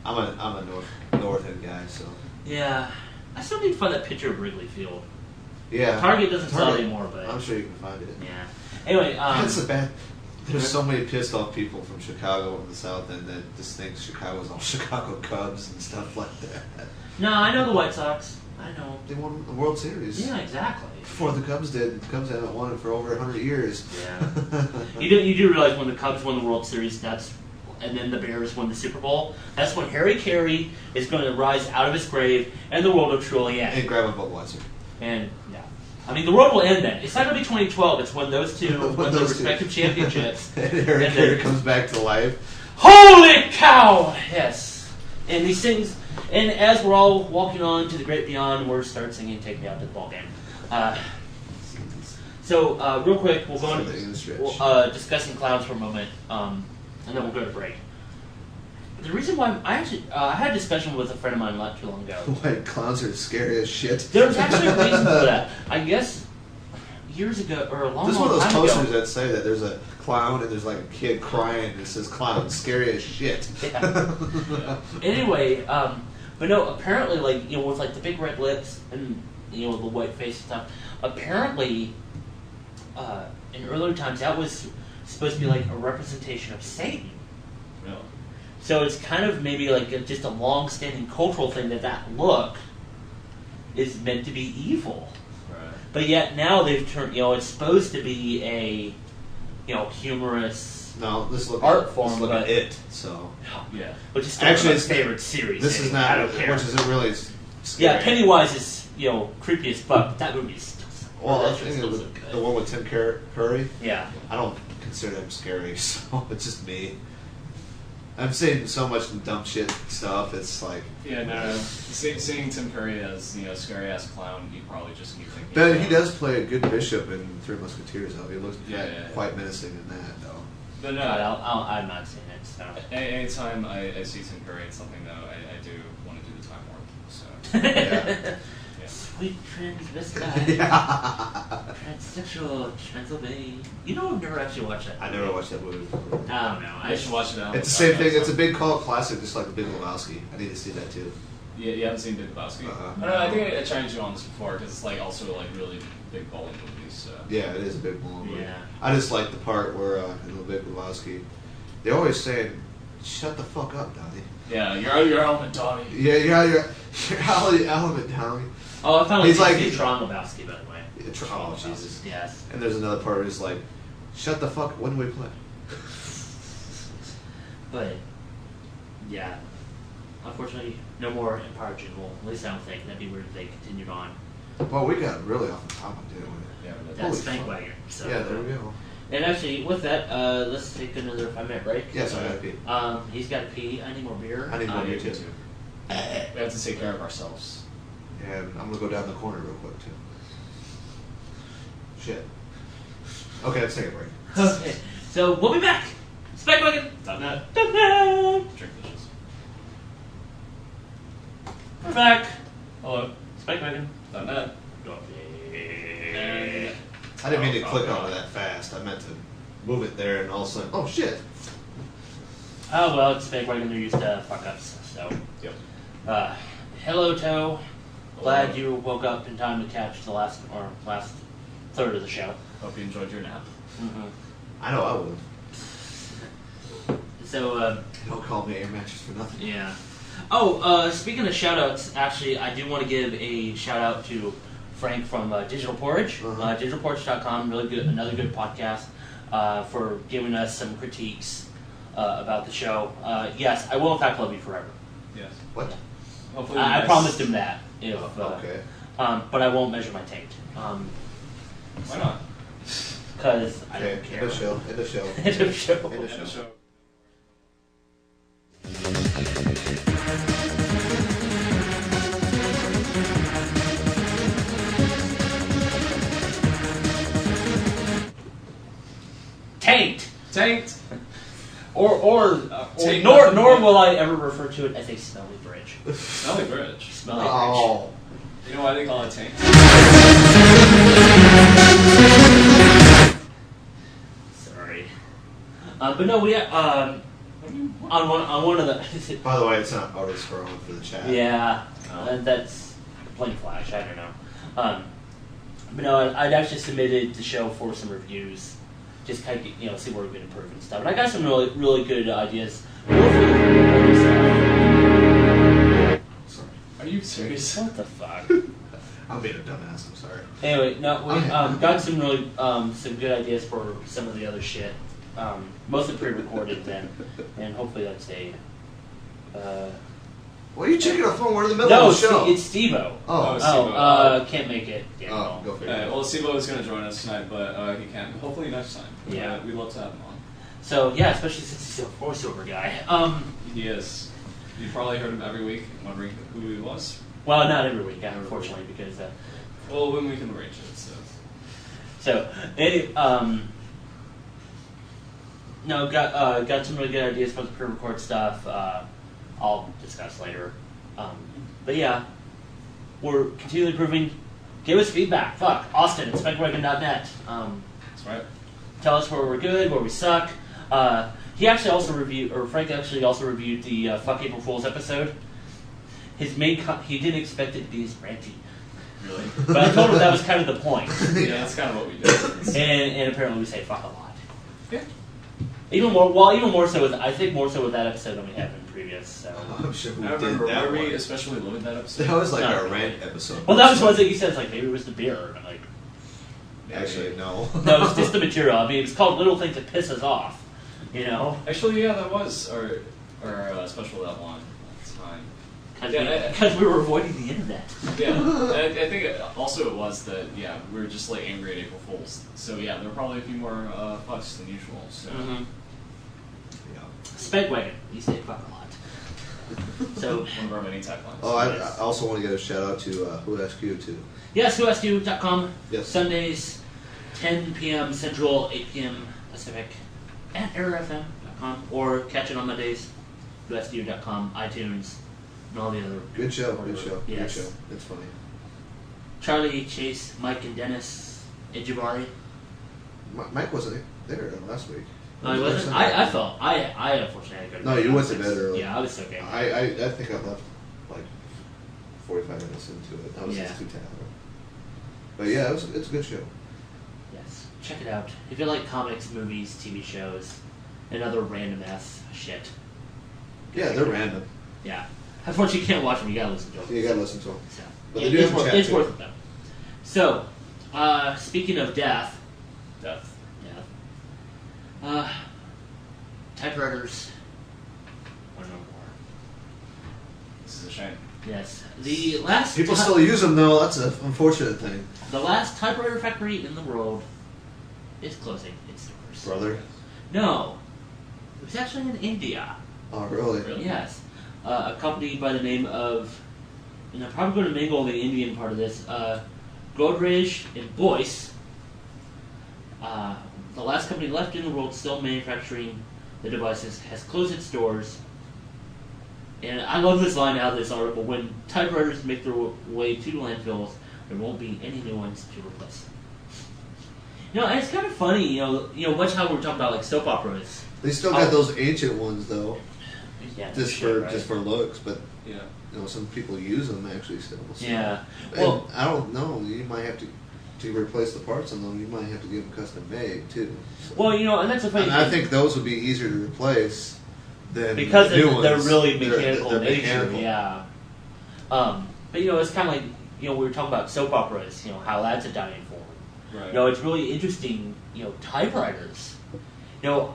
I'm a North End guy, so. Yeah. I still need to find that picture of Wrigley Field. Yeah. Target doesn't sell anymore, but. I'm sure you can find it. Yeah. Anyway, That's a bad. There's so many pissed off people from Chicago and the South End that just think Chicago's all Chicago Cubs and stuff like that. No, I know the White Sox. I know. They won the World Series. Yeah, exactly. Before the Cubs did. The Cubs haven't won it for over 100 years. Yeah. You do realize when the Cubs won the World Series, and then the Bears won the Super Bowl, that's when Harry Carey is going to rise out of his grave and the world will truly end. And grab a Budweiser. And, yeah. I mean, the world will end then. It's not going to be 2012. It's when those two win their respective championships. And Harry Carey comes back to life. Holy cow! Yes. And these things, and as we're all walking on to the great beyond, we'll start singing "Take Me Out to the Ball Game." So, real quick, we'll go into discussing clowns for a moment, and then we'll go to break. The reason why I had a discussion with a friend of mine not too long ago. Why clowns are scary as shit. There's actually a reason for that. I guess years ago or a long, There's long one of those time posters ago. that say that there's a clown and there's like a kid crying and it says clown, scary as shit. Yeah. Anyway, but no, apparently, like, with like the big red lips and the white face and stuff. Apparently, in earlier times, that was supposed to be like a representation of Satan. Really? So it's kind of maybe like just a long-standing cultural thing that look is meant to be evil. Right. But yet now they've turned. It's supposed to be a humorous No, this look art at, form, this look but at it. So Yeah. which is still Actually, my it's- favorite series. this is I not, don't care. which isn't really scary. Yeah, Pennywise is creepy as fuck. But that movie is still so. Well, that I shit's think still the, so the good. one with Tim Curry. Yeah. I don't consider him scary, so it's just me. I'm seeing so much dumb shit stuff. It's like, Yeah, no. Seeing Tim Curry as scary ass clown, you probably just keep thinking. but he does play a good bishop in Three Musketeers. Though he looks Yeah. quite menacing in that, though. But God, no. I'm not seeing it. So. Anytime I see Tim Curry in something, though, I do want to do the time warp. So Yeah. yeah. Sweet transvestite. Yeah. Transsexual Transylvania. I've never actually watched that. I never watched that movie before. I don't know. I should watch it now. It's the same thing. It's a big cult classic, just like The Big Lebowski. I need to see that too. Yeah, you haven't seen Big Lebowski? Uh-uh. I don't know, I think I challenged you on this before because it's like also like really big bowling movies. So. Yeah, it is a big one. but Yeah. I just like the part where in The Big Lebowski, they're always saying, "Shut the fuck up, Donnie." Yeah, you're out of your element, Donnie. Yeah, you're out of your element, Donnie. Oh, I found He's like- Tron Lebowski, by the way. Oh, Jesus. Yes. And there's another part where he's like, "Shut the fuck. When do we play?" But, yeah. Unfortunately, no more Empire Gym. Well, at least I don't think. That'd be weird if they continued on. Well, we got really off the topic, didn't we? Yeah, but That's Holy Spank fuck. Wagon. So. Yeah, there we go. And actually, with that, let's take another 5-minute break. Yes, I gotta pee. He's got to pee. I need more beer. I need more beer me too. We have to take care of ourselves. And I'm gonna go down the corner real quick too. Shit. Okay, let's take a break. Okay, so we'll be back. Spank Wagon. .net. Dun-dun. Drink dishes. We're back. Hello. Spank Wagon. .net. And I didn't mean to click onto that fast. I meant to move it there, and all of a sudden, oh shit! Oh well, it's Spank Wagon. They're used to fuck ups. So, Yep. hello, Toe. Glad Hello. you woke up in time to catch the last third of the show. Hope you enjoyed your nap. Mm-hmm. I know I would. So, Don't call me air mattress for nothing. yeah. Oh, speaking of shout-outs, actually, I do want to give a shout-out to Frank from Digital Porridge, Uh-huh. digitalporridge.com, really good, another good podcast, for giving us some critiques about the show. Yes, I will in fact love you forever. Yes. What? Hopefully. I you promised him that. If, Okay. but I won't measure my taint. Why not? Because I Okay. don't care. End of show. End of show. End of show. End of End show. of show. Taint! Taint. Or Taint nor nothing. will I ever refer to it as a smelly bridge. Smelly bridge. Smelly bridge. Oh. You know why they call it taint? Sorry. But no, we on one of the By the way, it's not already scrolling for the chat. yeah, Oh. that's plain flash. I don't know. But no, I'd actually submitted the show for some reviews, just kind of see where we can improve and stuff. And I got some really good ideas. Sorry. Are you serious? What the fuck? I'm being a dumbass. I'm sorry. Anyway, no, we got some really some good ideas for some of the other shit. Mostly pre-recorded then, and hopefully that's a. Why are you checking our phone? We're in the middle No, of the show. it's Steve-O. Oh. Steve-O. Can't make it. Yeah, Oh, go figure. Well, Sibo is going to join us tonight, but he can't. Hopefully next time. Yeah. We'd love to have him on. So yeah, especially since he's a voiceover guy. He is. You probably heard him every week, wondering who he was. Well, not every week, unfortunately, because Well, when we can arrange it, so. so no, got some really good ideas about the pre-record stuff. I'll discuss later. But yeah, we're continually improving. Give us feedback. Fuck, Austin at SpecWagon.net. That's right. Tell us where we're good, where we suck. He actually also reviewed, or Frank actually also reviewed the Fuck April Fool's episode. His main, he didn't expect it to be as ranty, Really? but I told him that was kind of the point. Yeah, that's kind of what we do. And apparently we say fuck a lot. Yeah. Even more so with, I think more so with that episode than we have in previous. So. I'm sure we I did remember, that where we one. especially loaded that episode. That was like No. our rant episode. Well, that was one thing he said, like maybe it was the beer. And I'm like, Actually, no. No, it's just the material. I mean, it's called Little Things That Piss Us Off. You know? Actually, yeah, that was our special that one time. Because we were avoiding the internet. Yeah, I think also it was that, yeah, we were just like angry at April Fools. So yeah, there were probably a few more fucks than usual. So Yeah. Spegwagon. You say fuck a lot. So one of our many taglines. Oh, I also want to get a shout out to WhoSQ too. yes, whosq.com. Yes. Sundays, 10 p.m. Central, 8 p.m. Pacific, at airfm.com, or catch it on Mondays, whosq.com, iTunes, and all the other. Good show. Good show. Yes. Good show. It's funny. Charlie, Chase, Mike, and Dennis, and Jabari. Mike wasn't there last week. No, he wasn't. I unfortunately had to go to No, bed you at went to 6. bed early. Yeah, I was so game. I think I left like 45 minutes into it. I was Yeah. just too tired. But yeah, it's a good show. Yes, check it out. If you like comics, movies, TV shows, and other random ass shit. Yeah, they're random. Yeah. Unfortunately, you can't watch them. You gotta listen to them. You gotta listen to them. So, But they do have a chat it's too. worth it though. So, speaking of death. Yeah. Typewriters are no more. This is a shame. Yes. The last People still use them though. That's an unfortunate thing. The last typewriter factory in the world is closing its doors. Brother. No. It was actually in India. Oh, really? Really? Yes. A company by the name of, and I'm probably going to mingle the Indian part of this, Godrej and Boyce. The last company left in the world still manufacturing the devices has closed its doors. And I love this line out of this article: when typewriters make their way to landfills, there won't be any new ones to replace them. You know, and it's kind of funny, you know, much how we were talking about like soap operas. They still got those ancient ones though, Yeah, just shit, right? for looks. But Yeah. you know, some people use them actually still. So. Yeah. And Well, I don't know. You might have to replace the parts on them. You might have to get them custom made too. So. well, you know, and that's the funny And thing. I think those would be easier to replace than Because the new they're ones. really mechanical They're nature, mechanical. yeah. But you know, it's kind of like, you know, we were talking about soap operas, you know, how that's a dying form. Right. You know, it's really interesting, you know, typewriters. You know,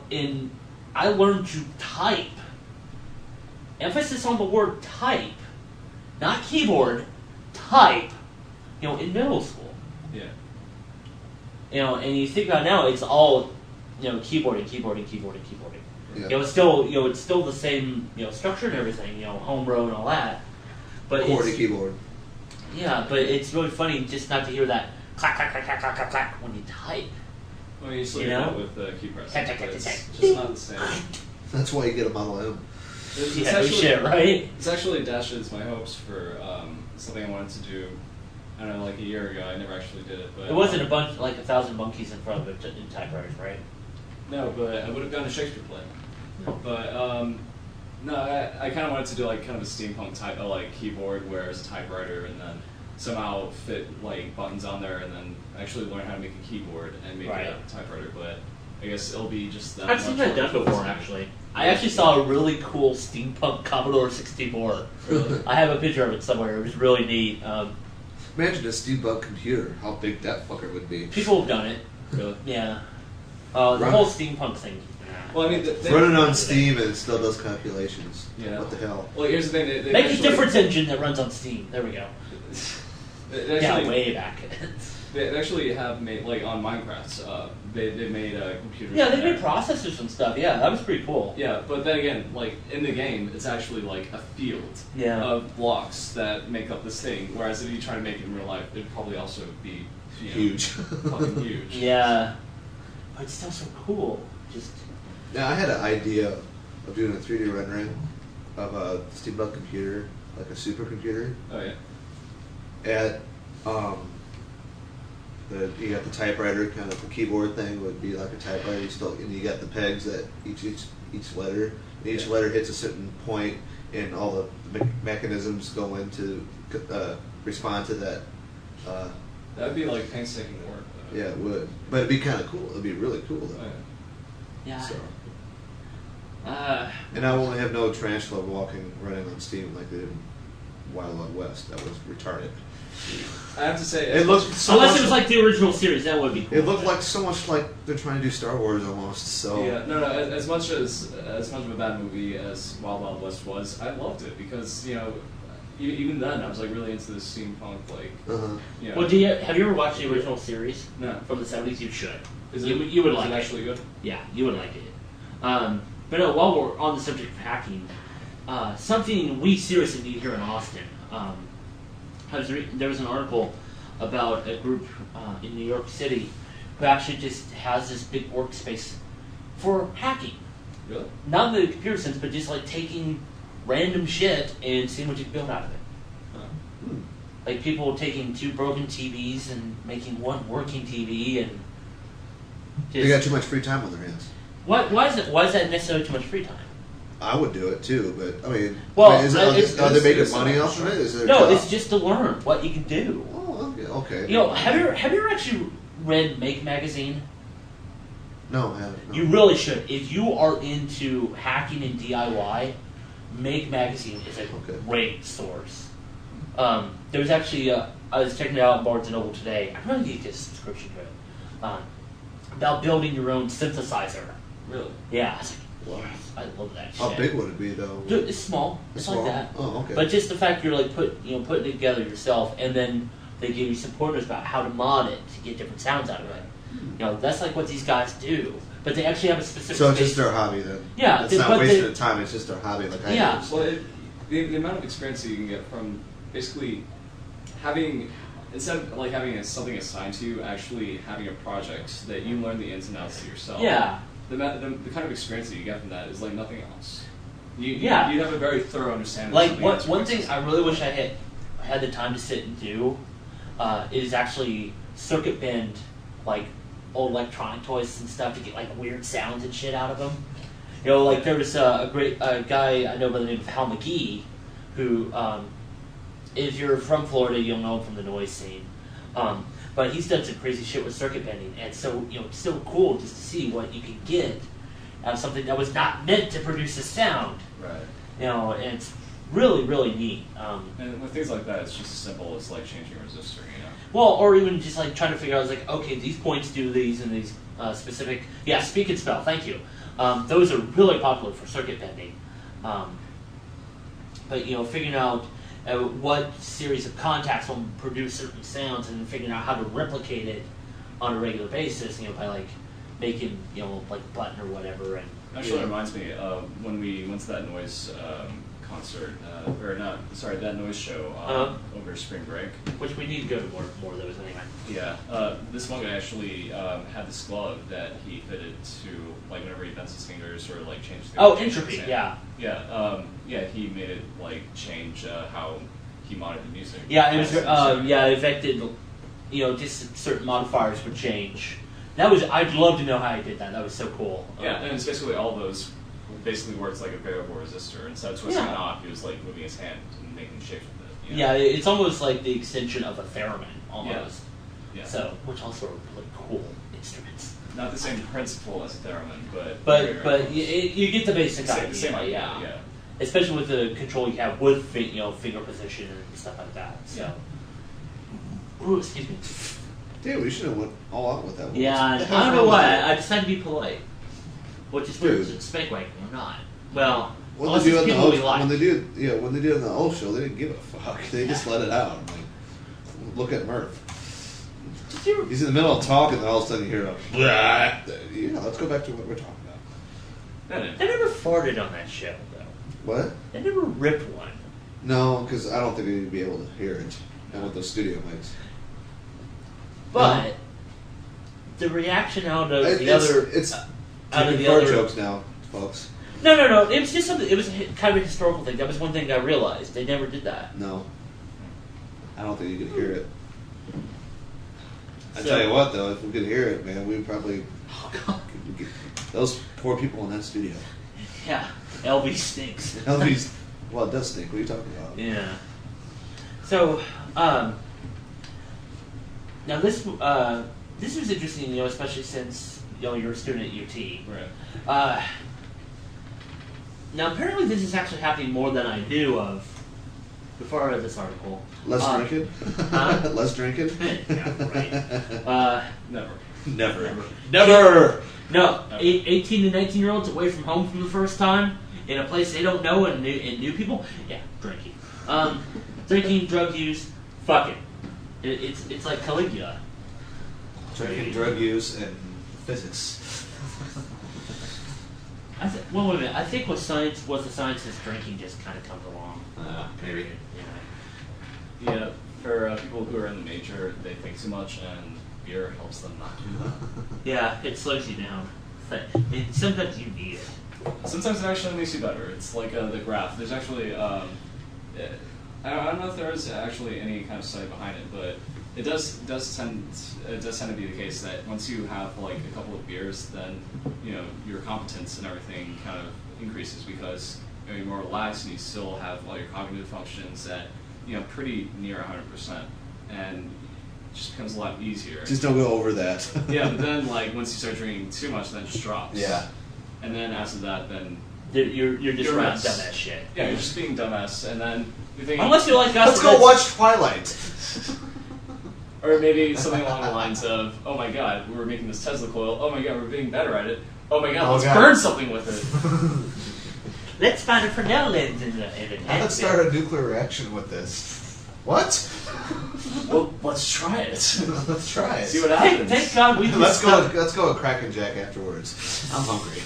I learned to type. Emphasis on the word type, not keyboard, type, you know, in middle school. Yeah. You know, and you think about it now, it's all, you know, keyboarding. Yeah. You know, it's still the same, you know, structure and everything, you know, home row and all that. But QWERTY keyboard. yeah, but it's really funny just not to hear that clack clack clack clack clack clack clack when you type. Well, you still You get know? that with the key press, Tack, tack, but tack, it's tack, just not the same. That's why you get a Model M. It's Yeah, no actually, shit, right? It's actually dashes my hopes for something I wanted to do. I don't know, like a year ago. I never actually did it, but It wasn't like 1,000 monkeys in front of it in typewriters, right? No, but I would have gone to Shakespeare play. No. But no, I kind of wanted to do like kind of a steampunk type of like keyboard where it's a typewriter, and then somehow fit like buttons on there, and then actually learn how to make a keyboard and make Right. it a typewriter. But I guess it'll be just that. I've seen much that done more before, actually. I actually saw a really cool steampunk Commodore 64. Really? I have a picture of it somewhere. It was really neat. Imagine a steampunk computer. How big that fucker would be. People have done it. Really? Yeah. The Run- whole steampunk thing. Well, I mean, Running on Steam and it still does calculations. Yeah. What the hell? Well, here's the thing. They Make a actually- difference engine that runs on Steam. There we go. They Yeah, actually, way back. they actually have made like on Minecraft. They made computers. Yeah, in they there. made processors and stuff. Yeah, that was pretty cool. Yeah, but then again, like in the game, it's actually like a field Yeah. of blocks that make up this thing. Whereas if you try to make it in real life, it'd probably also be Huge. fucking huge. Yeah. But it's still so cool. Just Yeah, I had an idea of doing a 3D rendering of a steampunk computer, like a supercomputer. Oh yeah. At you got the typewriter, kind of the keyboard thing would be like a typewriter. And you got the pegs that each letter. And each Yeah. letter hits a certain point, and all the mechanisms go in to respond to that. That would be like painstaking work. Though. Yeah, it would. But it'd be kind of cool. It'd be really cool Oh, though. yeah. yeah. So. Uh, And I won't have no tarantula running on Steam like they did Wild Wild West. That was retarded. I have to say, It looked so Unless much, it was like the original series, that would be cool. it looked like so much like they're trying to do Star Wars almost. So yeah, no. As much of a bad movie as Wild Wild West was, I loved it because even then I was like really into the steampunk like. Well, have you ever watched the original series? No. From the 70s? You should. You would like it it. actually good? Yeah, you would like it. But no, while we're on the subject of hacking, something we seriously need here in Austin. There was an article about a group in New York City who actually just has this big workspace for hacking. Really? Not in the computer sense, but just like taking random shit and seeing what you can build out of it. Like people taking 2 broken TVs and making 1 working TV, and they got too much free time on their hands. Why is that necessarily too much free time? I would do it too, but I mean, Well, are they making money off of it? Is it their job? It's just to learn what you can do. Oh, okay. You know, have you ever actually read Make Magazine? No, I haven't. No. You really should. If you are into hacking and DIY, Make Magazine is a great source. There was actually, I was checking it out on Barnes & Noble today. I really need to get a subscription to it. About building your own synthesizer. Really? Yeah. I was like, Wow. I love that shit. How big would it be though? Dude, it's small. It's small? like that. Oh, okay. But just the fact you're like putting it together yourself, and then they give you some pointers about how to mod it to get different sounds out of it. You know, that's like what these guys do. But they actually have a specific. So it's just their hobby then. Yeah, it's not wasting of time. It's just their hobby, like I Yeah. do. Well, the amount of experience that you can get from basically having, instead of like having something assigned to you, actually having a project that you learn the ins and outs to yourself. Yeah. The kind of experience that you get from that is like nothing else. You Yeah. have a very thorough understanding. Like of one thing I really wish I had the time to sit and do is actually circuit bend like old electronic toys and stuff to get like weird sounds and shit out of them. You know, like there was a great guy I know by the name of Hal McGee, who, if you're from Florida, you'll know him from the noise scene. But he's done some crazy shit with circuit bending, and so it's so cool just to see what you can get out of something that was not meant to produce a sound. Right. You know, and it's really, really neat. And with things like that, it's just as simple as like changing a resistor, you know. Well, or even just like trying to figure out, like, okay, these points do these and these specific. Yeah, speak and spell. Thank you. Those are really popular for circuit bending. But figuring out what series of contacts will produce certain sounds, and figuring out how to replicate it on a regular basis, by like making like a button or whatever. And actually, it reminds me when we went to that noise concert, that noise show over spring break. Which we need to go to more of those anyway. Yeah, this one guy actually had this glove that he fitted to, like, whenever he bends his fingers or like changes the entropy, yeah. Yeah, he made it like change how he monitored the music. Yeah, it was it affected just certain modifiers would change. I'd love to know how he did that. That was so cool. Yeah, and it's basically all those basically works like a variable resistor. Instead of twisting a knob, he was like moving his hand and making shapes with it. Yeah, it's almost like the extension of a theremin, almost. Yeah. So, which also are really cool instruments. Not the same principle as a theremin, but but you get the basic idea. The same idea. Yeah. Especially with the control you have with finger position and stuff like that. So. Yeah. Ooh, excuse me. Dude, we should have went all out with that one. Yeah, I don't know why. I decided to be polite. Which is weird. It's Spank Wagon or not. Well, when they do when they do it in the old show, they didn't give a fuck. They just let it out. Like, look at Murph. He's in the middle of talking, and all of a sudden you hear let's go back to what we're talking about. They never farted on that show, though. What? They never ripped one. No, because I don't think we'd be able to hear it. And with those studio mics. But the reaction out of the other... It's out of the fart other jokes now, folks. No. It was just something. It was kind of a historical thing. That was one thing I realized. They never did that. No. I don't think you could hear it. I tell you what, though, if we could hear it, man, we'd probably... those poor people in that studio. Yeah. LB stinks. LB's... Well, it does stink. What are you talking about? Yeah. So, now this was interesting, especially since you're a student at UT. Right. Now apparently this is actually happening more than I knew of before I read this article. Less drinking? Huh? Less drinking? Yeah, right. Never. Never. No, 18 to 19-year-olds away from home for the first time in a place they don't know and new people. Yeah, drinking. Drinking, drug use, fucking. It's like Caligula. Drinking, drug use, and physics. Well, wait a minute. I think with the science is drinking just kind of comes along. Maybe. Yeah, for people who are in the major, they think too much, and beer helps them not do that. Yeah, it slows you down. And sometimes you need it. Sometimes it actually makes you better. It's like the graph. There's actually, I don't know if there is actually any kind of study behind it, but it does tend to be the case that once you have like a couple of beers, then your competence and everything kind of increases because you're more relaxed and you still have all your cognitive functions at pretty near 100%, and it just becomes a lot easier. Just don't go over that. Yeah, but then like once you start drinking too much, then it just drops. Yeah. And then after that, then you're just You're running mess. dumbass shit. yeah, you're just being dumbass, and then you're thinking, Unless you like us. Let's go watch Twilight. or maybe something along the lines of, oh my god, we were making this Tesla coil. Oh my god, we're getting better at it. Oh my god, Oh let's god. burn something with it. Let's find a Fresnel lens in the Let's start a nuclear reaction with this. What? Well, let's try it. Let's try it. See what happens. Thank God we just Let's stuck- go with Crack and Jack afterwards. I'm hungry.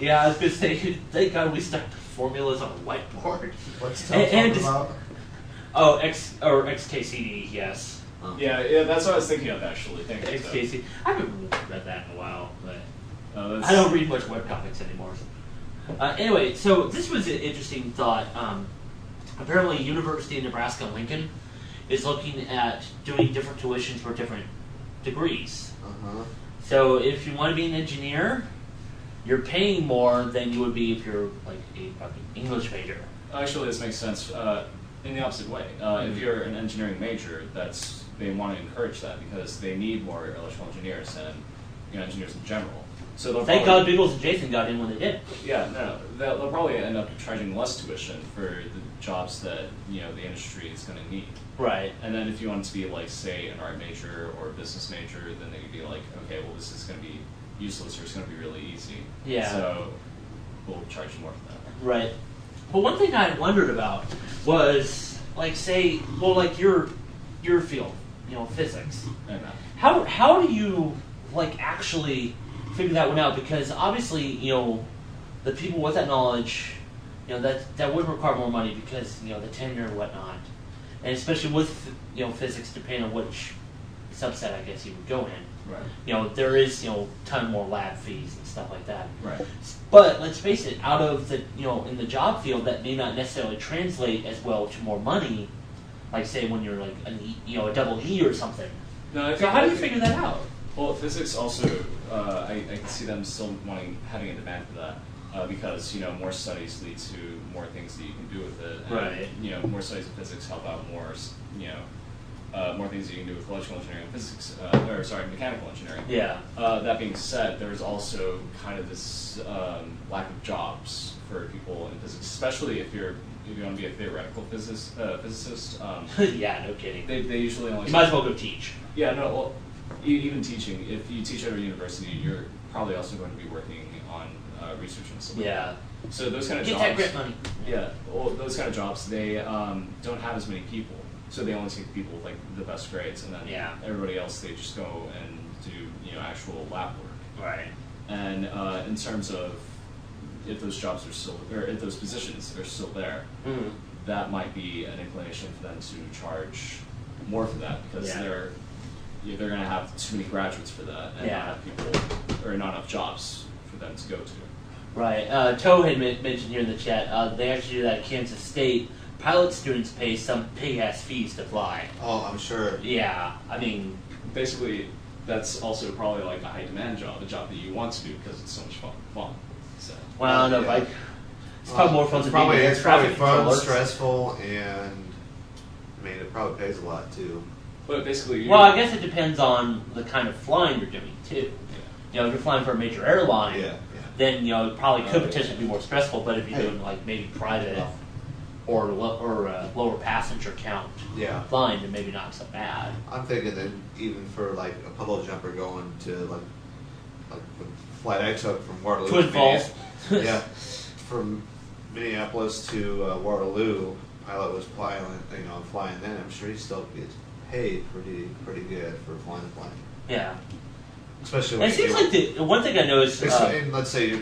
Yeah, I was gonna say, thank God we stuck to formulas on a whiteboard. What's And talking about? Oh, XKCD, yes. Yeah, that's what I was thinking of actually. Thank you. XKCD. I haven't read that in a while, but That's, I don't read much webcomics anymore. Anyway, so this was an interesting thought. Apparently, University of Nebraska-Lincoln is looking at doing different tuitions for different degrees. Uh-huh. So if you want to be an engineer, you're paying more than you would be if you're like a fucking English major. Actually, this makes sense in the opposite way. If you're an engineering major, they want to encourage that because they need more electrical engineers and engineers in general. So they'll Thank probably- God Beatles and Jason got in when they did. Yeah, no, they'll probably end up charging less tuition for the jobs that the industry is going to need. Right. And then if you want to be like, say, an art major or a business major, then they could be like, okay, well, this is going to be useless or it's going to be really easy. Yeah. So we'll charge you more for that. Right. But one thing I wondered about was, like, say, well, like your field, physics. And How do you like actually figure that one out? Because obviously, the people with that knowledge, that would require more money because the tenure and whatnot, and especially with physics, depending on which subset I guess you would go in. right. There is ton more lab fees and stuff like that. Right. But let's face it, out of the in the job field, that may not necessarily translate as well to more money. Like say when you're like a double E or something. No, So how do you figure that out? Well, physics also, I can see them still having a demand for that because more studies lead to more things that you can do with it. And, Right. More studies of physics help out more. More things that you can do with electrical engineering and physics, mechanical engineering. Yeah. That being said, there's also kind of this lack of jobs for people in physics, especially if you want to be a theoretical physicist. Yeah, no kidding. They usually only. You might as well go teach. Yeah, no. Well, even teaching, if you teach at a university, you're probably also going to be working on research and stuff. Yeah. So those kind of Get jobs. that grant money. Yeah. Well, those kind of jobs, they don't have as many people, so they only take people with like the best grades, and then everybody else they just go and do actual lab work. Right. And in terms of if those jobs are still, or if those positions are still there, that might be an inclination for them to charge more for that because they're going to have too many graduates for that and not enough people or not enough jobs for them to go to. Right. Toe had mentioned here in the chat, they actually do that at Kansas State. Pilot students pay some big-ass fees to fly. Oh, I'm sure. Yeah, I mean... Basically, that's also probably like a high-demand job, a job that you want to do because it's so much fun. So. Well, I don't know, like... It's probably more fun It's than probably, being a it's probably traffic fun, controller. stressful, and it probably pays a lot too. But basically, Well, I guess it depends on the kind of flying you're doing, too. If you're flying for a major airline, then, it probably could potentially be more stressful, but if you're doing, like, maybe private... or lower passenger count Yeah. flying, then maybe not so bad. I'm thinking that even for like a puddle jumper going to like the flight I took from Waterloo Twin to Falls. yeah, from Minneapolis to Waterloo, pilot was flying then. I'm sure he still gets paid pretty good for flying the plane. Yeah. Especially And when it seems like the one thing I noticed. and let's say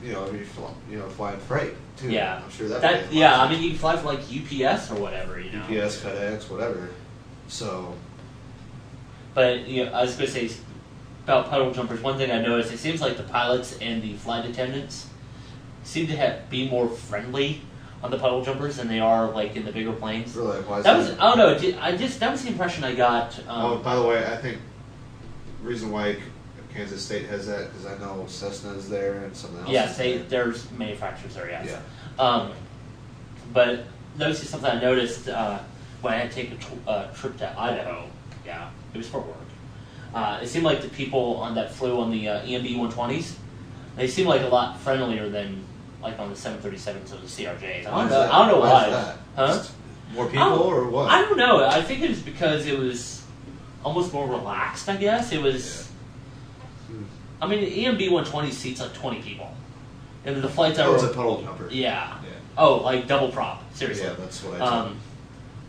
you're flying freight too. Yeah. I'm sure that. Yeah, I mean you can fly for like UPS or whatever, you know. UPS, FedEx, whatever. So. But I was going to say about puddle jumpers. One thing I noticed, it seems like the pilots and the flight attendants seem to be more friendly on the puddle jumpers than they are like in the bigger planes. Really, why is that was I don't know. That was the impression I got. Oh, by the way, I think the reason why Kansas State has that because I know Cessna's there and something else. Yes, there's manufacturers there. Yes. Yeah. But that was just something I noticed when I had to take a trip to Idaho. Yeah, it was for work. It seemed like the people that flew on the EMB 120s, they seemed like a lot friendlier than like on the 737s or the CRJs. I don't know why. Huh? Just more people or what? I don't know. I think it was because it was almost more relaxed. I guess it was. Yeah. I mean, the EMB 120 seats like 20 people, and the flights That was a puddle jumper. Yeah. Yeah. Oh, like double prop. Seriously. Yeah, that's what I told.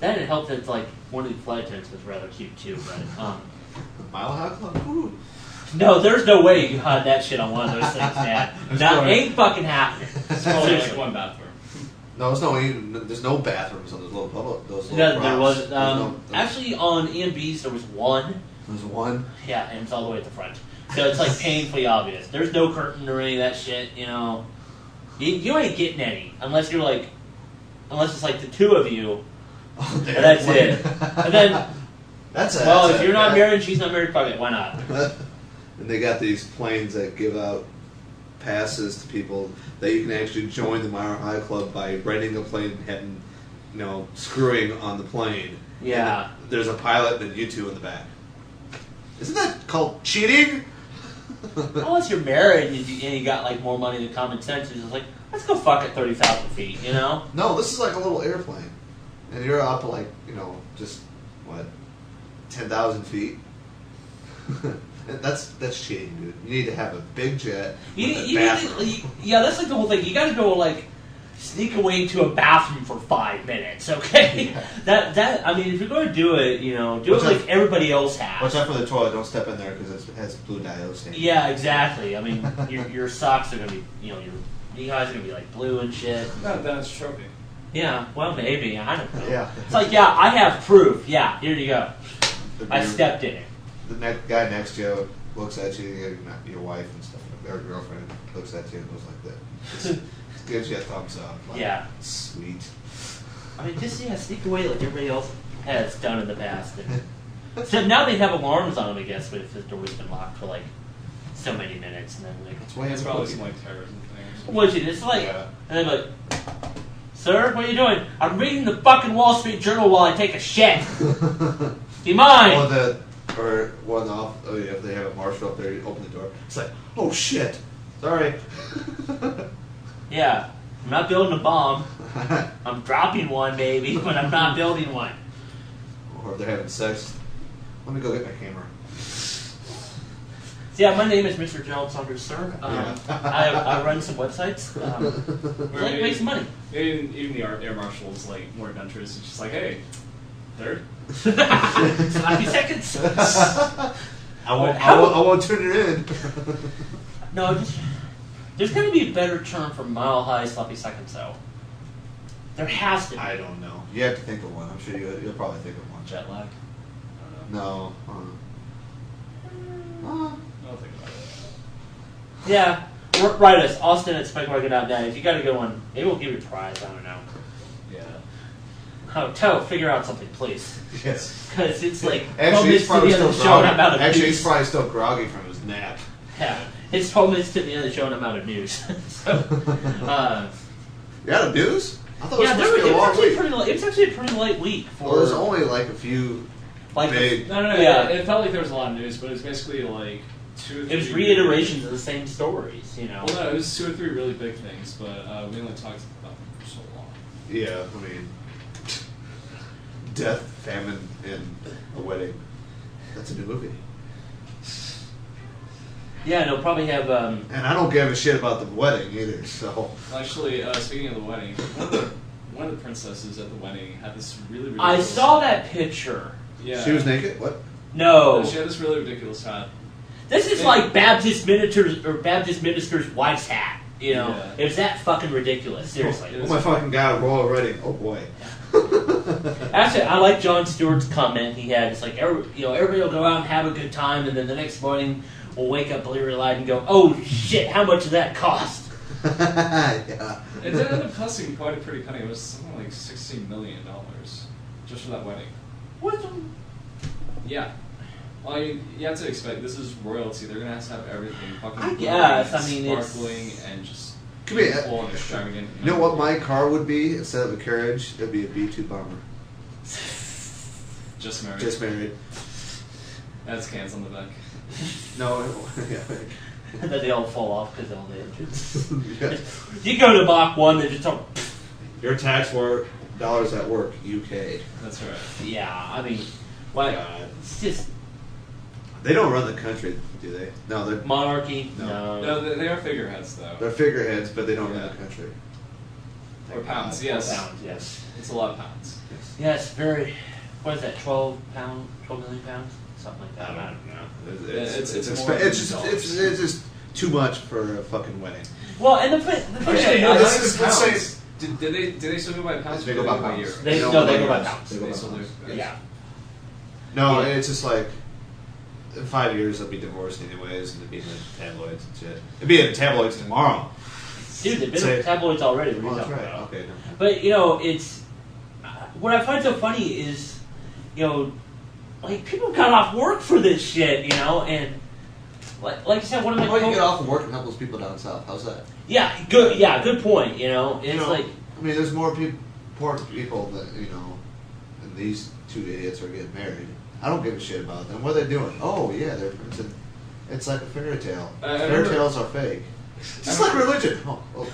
That it helped that like one of the flight attendants was rather cute too, but Mile High Club? Ooh. no, there's no way you had that shit on one of those things, man. Ain't fucking happening. It's only like one bathroom. No, there's no bathrooms on those little puddle. Those little No, props. there was There's no- actually on EMBs there was one. There's one. Yeah, and it's all the way at the front, so it's like painfully obvious. There's no curtain or any of that shit. You know, you ain't getting any unless it's like the two of you. Oh, And that's it. And then, if you're not married and she's not married, fuck it, why not? And they got these planes that give out passes to people that you can actually join the Mile High Club by renting a plane and having, screwing on the plane. Yeah. And there's a pilot and you two in the back. Isn't that called cheating? Unless you're married and you got like more money than common sense, it's just like, let's go fuck at 30,000 feet, you know? No, this is like a little airplane. And you're up to like, just, 10,000 feet? That's cheating, dude. You need to have a big jet with a bathroom. That's like the whole thing. You gotta go like sneak away into a bathroom for 5 minutes, okay? Yeah. I mean, if you're going to do it, do it like everybody else has. Watch out for the toilet. Don't step in there because it has blue dioxide stain. Yeah, exactly. I mean, your socks are gonna be, your knee highs are gonna be like blue and shit. No, that's trophy. Yeah, well, maybe. I don't know. Yeah. It's like, yeah, I have proof. Yeah, here you go. I stepped in it. The guy next to you looks at you, your wife and stuff, or girlfriend looks at you and goes like that. It gives you a thumbs up. Like, Yeah. Sweet. I mean, just, sneak away like everybody else has done in the past. And so now they have alarms on them, I guess, but if the door's been locked for like so many minutes, and then like, That's why It's it's probably some like terrorism things. what's it? It's like, Yeah. and they're like, sir, what are you doing? I'm reading the fucking Wall Street Journal while I take a shit. Do you mind? Or one off. Oh yeah, if they have a marshal up there, you open the door. It's like, oh shit, sorry. Yeah, I'm not building a bomb. I'm dropping one, maybe, but I'm not building one. Or if they're having sex. Let me go get my camera. So yeah, my name is Mr. Gerald Saunders, sir. I run some websites. Like make some money. Even the air marshal's like more adventurous. It's just like, hey, third. 90 seconds. I won't turn it in. No, there's got to be a better term for mile high sloppy seconds, though. There has to be. I don't know. You have to think of one. I'm sure you'll probably think of one. Jet lag. I don't know. No. I'll think about it. Yeah, write us, Austin at SpikeMarket.net. If you got a good one, maybe we'll give you a prize. I don't know. Yeah. Oh, figure out something, please. Yes. Because it's like Actually, he's probably still groggy. news. Still groggy from his nap. Yeah, it's 12 minutes to the end of the show and I'm out of news. So, You got a news? I thought yeah, it was supposed to be a long week. it was actually a pretty light week. For, Well, there's only like a few big. No. Yeah. It felt like there was a lot of news, but it was basically like 2 or 3. It was reiterations of the same stories, Well, no, it was 2 or 3 really big things, but we only talked about them for so long. Yeah, I mean, death, famine, and a wedding. That's a new movie. Yeah, and they'll probably have. And I don't give a shit about the wedding either. So Actually, speaking of the wedding, one of the princesses at the wedding had this really ridiculous. I saw that picture. Yeah. she was naked. What? No, She had this really ridiculous hat. this is like Baptist minister's wife's hat. You know, Yeah. it was that fucking ridiculous. Seriously. Oh my fucking god! Royal wedding. Oh boy. Actually, I like Jon Stewart's comment he had. It's like everybody will go out and have a good time, and then the next morning we'll wake up bleary-eyed and go, "Oh shit! How much did that cost?" Yeah. It did end up costing quite a pretty penny. It was something like $16 million just for that wedding. What? Yeah. Well, you have to expect this is royalty. They're gonna have to have everything fucking I guess. glowing I mean, and it's- sparkling and just Could be. beautiful and extravagant. You know what my car would be instead of a carriage? It'd be a B2 bomber. Just married. Just married. That's cans on the back. No. Yeah. And then they all fall off because of all the engines. Yeah. You go to Mach 1, they just don't. Your tax for dollars at work, UK. That's right. Yeah, I mean, why? God. It's just They don't run the country, do they? No, they're monarchy. No. No, they are figureheads though. they're figureheads, but they don't run Yeah. the country. Or pounds. God. Yes. Pounds, yes. It's a lot of pounds. Yes. Yes, very. What is that? 12 million pounds, something like that. I don't know. It's It's, more it's, than just, it's just too much for a fucking wedding. Well, and the Actually, thing no, is, this let's is say- pounds. Did they still go by pounds? They or go did by they pounds. year? They No, go they by go pounds. They go They by still do. pounds. Yeah. No, Yeah. it's just like in 5 years they'll be divorced anyways, and it'll be in the tabloids and shit. It'll be in the tabloids tomorrow. Dude, they've been Say- in tabloids already. What are Oh, you that's talking right. about? Okay. No. But it's what I find so funny is, like people got off work for this shit, and like you said, one of my Why don't you get off of work and help those people down south? How's that? good point. It's like I mean, there's more poor people that and these two idiots are getting married. I don't give a shit about them. What are they doing? Oh yeah, they're it's like a fairy tale. I Fairy remember- tales are fake. Just like religion. Oh.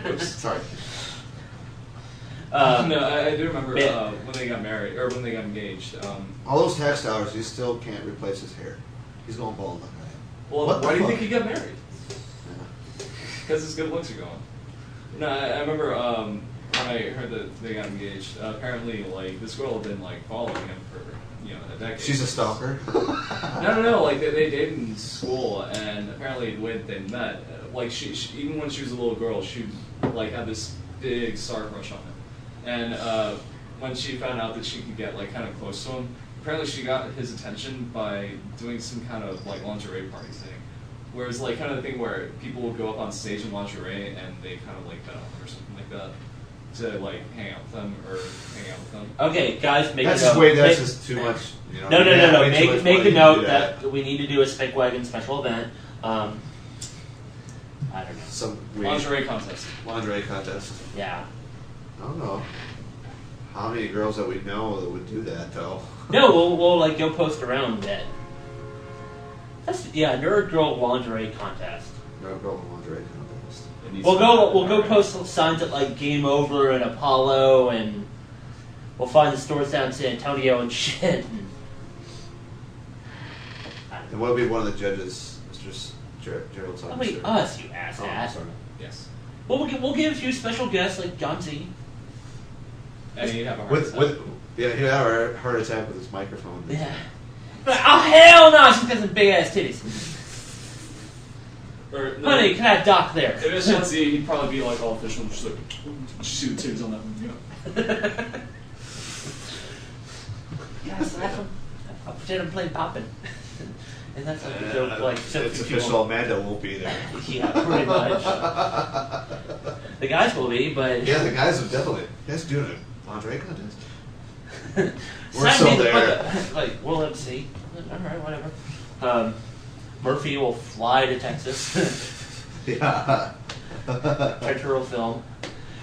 Oops, sorry. No, I do remember Man. when they got married or when they got engaged. All those tax dollars, he still can't replace his hair. He's going bald like that. Well, What the why do you fuck? think he got married? Yeah. Because his good looks are going. No, I remember when I heard that they got engaged. Apparently, like this girl had been like following him for a decade. She's a stalker. No. Like they dated in school, and apparently the way that they met, like she even when she was a little girl, she like had this big star crush on him. And when she found out that she could get like kind of close to him, apparently she got his attention by doing some kind of like lingerie party thing. Whereas like kind of the thing where people will go up on stage in lingerie and they kind of like bet on them or something like that to like hang out with them or hang out with them. okay, guys, make That's a just note. that's just too much. No. way too much Make money a to note do that we need to do a Spike Wagon special event. I don't know. Some weird Lingerie contest. lingerie contest. Yeah. I don't know how many girls that we know that would do that though. No, we'll like go post around that. Nerd girl lingerie contest. No girl lingerie contest. It needs We'll to go be- post signs at like Game Over and Apollo, and we'll find the stores down in San Antonio and shit. And what would be one of the judges, Mr. Gerald I Thomas? mean, us, you Oh, I'm ass. sorry. Yes. Well, we'll give a few special guests like John Z. And he'd have a heart With attack. he had a heart attack with his microphone. Yeah. But, oh hell no! She's got some big ass titties. Or, no, Honey, can I dock there? if it's John Z, he'd probably be like all official and just like, shoot titties on that one. Yeah, slap him. I'll pretend I'm playing poppin'. And that's like a joke, like so it's few official. people- Amanda won't be there. Yeah, pretty much. The guys will be, but Yeah, the guys would definitely. You guys doing a lingerie contest? We're Sign still me the there. fuck up. Like, we'll MC. All right, whatever. Murphy will fly to Texas. Yeah. Treasure will film.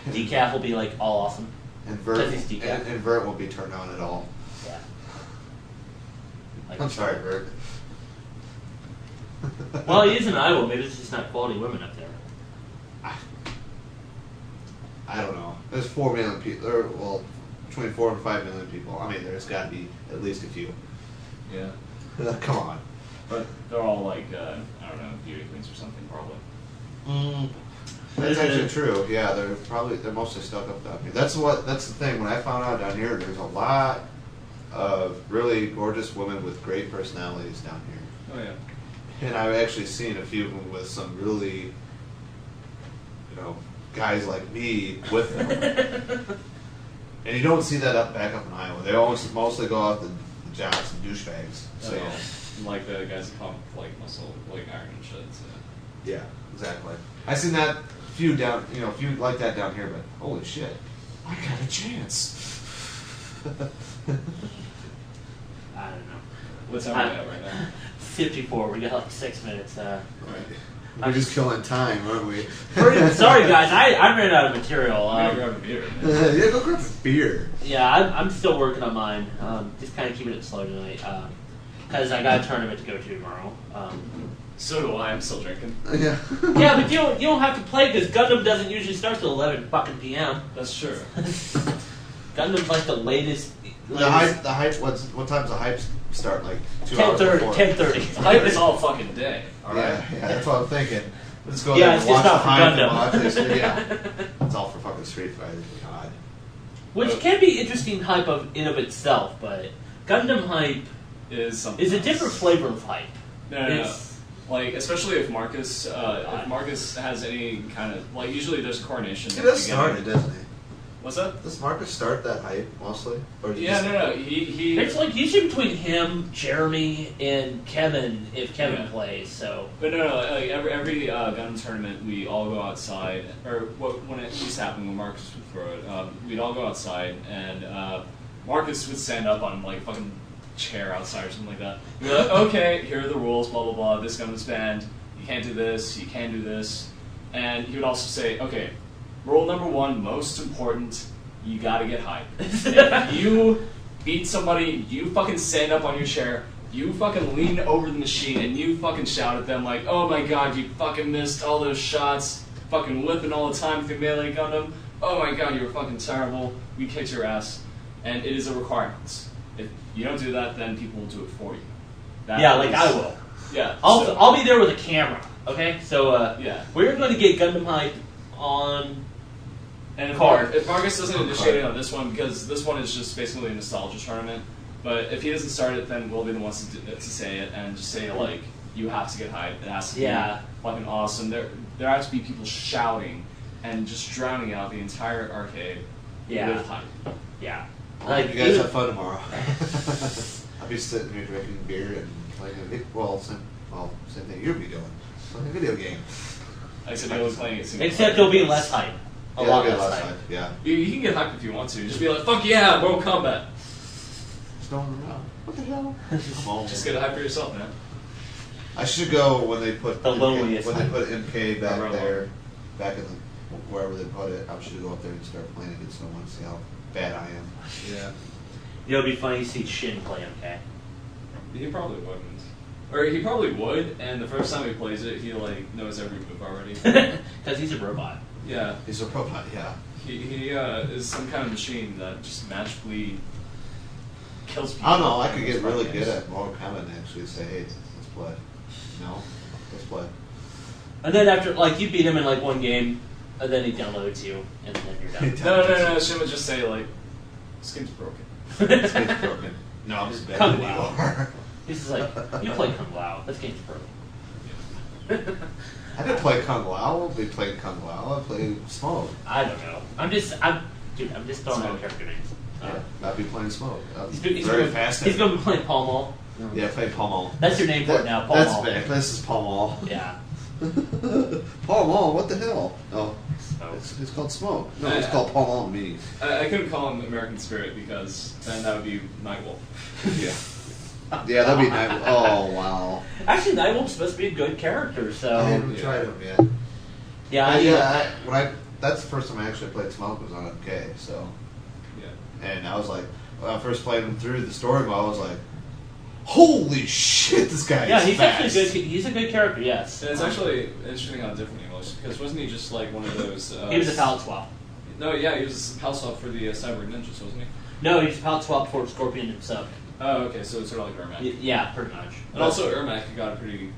Decaf will be like all awesome. And Vert, Because he's decaf. and Vert won't be turned on at all. Yeah. Like, I'm sorry, Vert. well, he is in Iowa. Maybe it's just not quality women up there. I don't know. There's 4 million people. Well, between 4 and 5 million people. I mean, there's got to be at least a few. Yeah. Come on. But they're all like, I don't know, beauty queens or something, probably. That's actually true. Yeah, they're mostly stuck up down here. That's the thing. When I found out down here, there's a lot of really gorgeous women with great personalities down here. Oh yeah. And I've actually seen a few of them with some really, guys like me with them. And you don't see that back up in Iowa. They mostly go out the jocks and douchebags. So. Yeah. Like the guys that pump like muscle, like iron and shit. So. Yeah, exactly. I seen that few like that down here, but holy shit, I got a chance. I don't know. What's our at right now? 54. We got like 6 minutes. Right. We're just killing time, aren't we? Sorry, guys. I ran out of material. I'm gonna grab a beer. Yeah, go grab a beer. Yeah, I'm still working on mine. Just kind of keeping it slow tonight. Because I got a tournament to go to tomorrow. So do I. I'm still drinking. Yeah. Yeah, but you don't have to play because Gundam doesn't usually start till 11 fucking p.m. That's true. Gundam's like the latest. The hype. What time's the hype start? Like 2 hours 10:30. before. 10:30. Hype is all fucking day. All right. Yeah, that's what I'm thinking. Let's go Yeah, there it's and watch just the not for hype and Gundam. watch this. Yeah. It's all for fucking Street Fighter. God. Which can be interesting hype in of itself, but Gundam hype Is something. is a else. different flavor of hype. No. Like, especially if Marcus has any kind of, like, usually there's a coronation. He at the does start it, beginning. doesn't he? What's that? Does Marcus start that hype mostly? Or do you Yeah, just- no. He. It's like usually between him, Jeremy, and Kevin if Kevin plays. So But no. Like every gun tournament, we all go outside, or when it used to happen when Marcus would throw it, we'd all go outside, and Marcus would stand up on like fucking chair outside or something like that. He'd be like, okay, here are the rules, blah blah blah. This gun is banned. You can't do this. You can't do this. And he would also say, okay, rule number 1, most important, you gotta get hype. If you beat somebody, you fucking stand up on your chair, you fucking lean over the machine, and you fucking shout at them like, oh my god, you fucking missed all those shots, fucking whipping all the time through melee Gundam, oh my god, you were fucking terrible, we kicked your ass, and it is a requirement. If you don't do that, then people will do it for you. That yeah, like is- I will. Yeah. I'll be there with a camera. Okay, so yeah. we're going to get Gundam hype on. And if, Card. If Marcus doesn't initiate it on this one, because this one is just basically a nostalgia tournament, but if he doesn't start it, then we'll be the ones to say it and just say, like, you have to get hyped. It has to be fucking awesome. There has to be people shouting and just drowning out the entire arcade with hype. Yeah. Like, you guys have fun tomorrow. I'll be sitting here drinking beer and playing same thing you'll be doing. Playing a video game. Except you'll be playing it soon. Except there'll be less hype. A lot there'll be less hype. Yeah. You can get hyped if you want to. Just be like, fuck yeah, Mortal Kombat. Just going around. What the hell? Come on. Just get hype for yourself, man. I should go when they put The loneliest when they hype. put MK back Right. there, back in wherever they put it. I should go up there and start playing against someone and see how bad I am. Yeah. It'll be funny to see Shin play MK. He probably wouldn't. Or he probably would, and the first time he plays it, he like knows every move already. Because he's a robot. Yeah. He's a robot, yeah. He is some kind of machine that just magically kills people. I don't know. I could get really good at Mortal Kombat and actually say, hey, let's play. No, let's play. And then after, like, you beat him in like one game, and then he downloads you, and then you're done. No. Shin would just say like, this game's broken. This game's broken. No, I'm just better Kung than you Lao. are. He's just like, you play Kung Lao. This game's broken. I didn't play Kung Lao. We played Kung Lao. I played Smoke. I don't know. I'm just throwing out character names. I'd be playing Smoke. He's Very gonna, fast. He's going to be playing Paul Mall. Yeah, play Paul Mall. That's your name for it now, Paul That's Mall. bad. This is Paul Mall. Yeah. Paul Mall, what the hell? Oh, So, it's called Smoke. No, it's called Paul Mall to me. I couldn't call him American Spirit because then that would be Nightwolf. Yeah. Yeah, that'd be nice. Oh, wow. actually, Nightwolf's supposed to be a good character, so. I haven't tried him yet. That's the first time I actually played Smoke was on MK, so. Yeah. And I was like, when I first played him through the story mode, I was like, holy shit, this guy Yeah, is he's fast. actually good. He's a good character, yes. And it's actually interesting how different he was because wasn't he just like one of those? He was a palette swap. No, yeah, he was palette swap for the Cyber Ninjas, wasn't he? No, he's palette swap for Scorpion and Sub. Oh, okay, so it's sort of like Ermac. Yeah, pretty much. And also Ermac got a pretty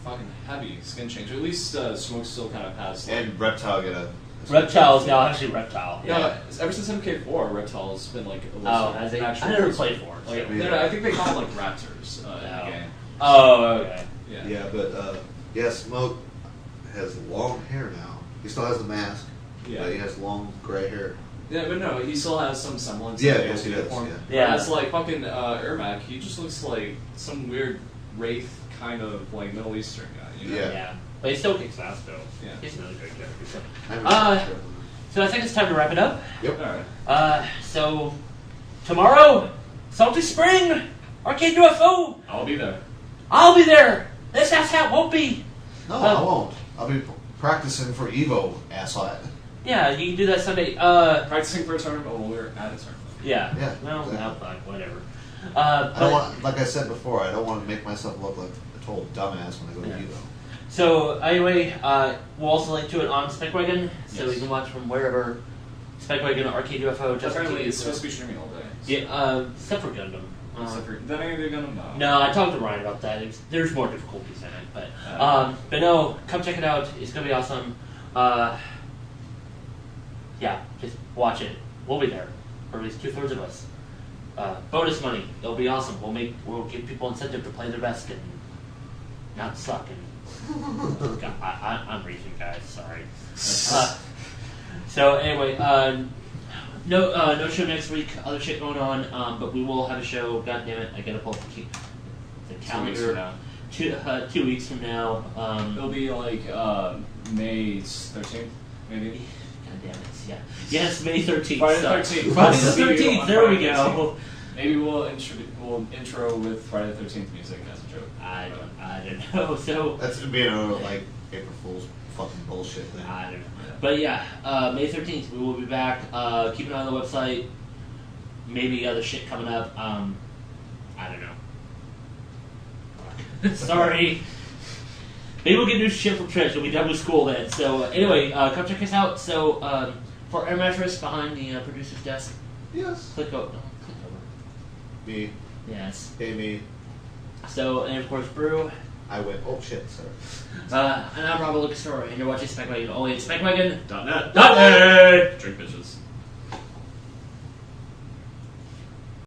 fucking heavy skin change. Or at least Smoke still kind of has. Like, And Reptile get a. Reptile's now actually Reptile. yeah, ever since MK4, Reptile's been like a little Oh, has he? I never played for it. Like, So. Yeah. I think they call them like Raptors in the game. Oh, okay. Yeah. Yeah, but yeah, Smoke has long hair now. He still has the mask, Yeah. but he has long gray hair. Yeah, but no, he still has some semblance. Yeah, of yes, he does. uniform. Yeah. Yeah. It's like fucking Ermac. He just looks like some weird wraith kind of like Middle Eastern guy. You know? Yeah. Yeah. But he still kicks ass, though. Yeah. He's another great character. So. I haven't So I think it's time to wrap it up. Yep. All right. So tomorrow, Salty Spring, Arcade UFO. I'll be there. I'll be there. This asshat won't be. No, I won't. I'll be practicing for Evo, asshole. Yeah, you can do that Sunday. Practicing for a tournament while we're at a tournament. Yeah. Yeah, Well, exactly. no, fine, whatever. I don't want, like I said before, I don't want to make myself look like a total dumbass when I go to Yeah. Evo. So anyway, we'll also link to it on Specwagon, so Yes. you can watch from wherever. Specwagon, Arcade UFO, just Apparently, it's supposed to be streaming all day. Yeah, except for Gundam. Except for then they're gonna know. No, I talked to Ryan about that. There's more difficulties in it, but no, come check it out. It's gonna be awesome. Yeah, just watch it. We'll be there, or at least 2/3 of us. Bonus money. It'll be awesome. We'll give people incentive to play their best and not suck. And God, I'm reaching, guys. Sorry. So anyway, no show next week. Other shit going on, but we will have a show. God damn it, I gotta pull up the calendar. 2 weeks from now. It'll be like May 13th, maybe. God damn it, yeah. Yes, May 13th. Friday the sorry. 13th. Friday the See you 13th. on There we Friday the go. Maybe we'll intro with Friday the 13th music as a joke. I don't know. So That's being a like April Fool's fucking bullshit thing. I don't know. But yeah, May 13th we will be back. Keep an eye on the website. Maybe other shit coming up. I don't know. Sorry. Maybe we'll get new shit from Trench. We'll be done with school then. So anyway, come check us out. So for Air Mattress behind the producer's desk, Yes. click over. Me. Yes. Hey, me. So and of course Brew. I went. Oh shit! Sorry. And I'm Robert Lucas, and you're watching Specwagon only at Specwagon.net. Drink bitches.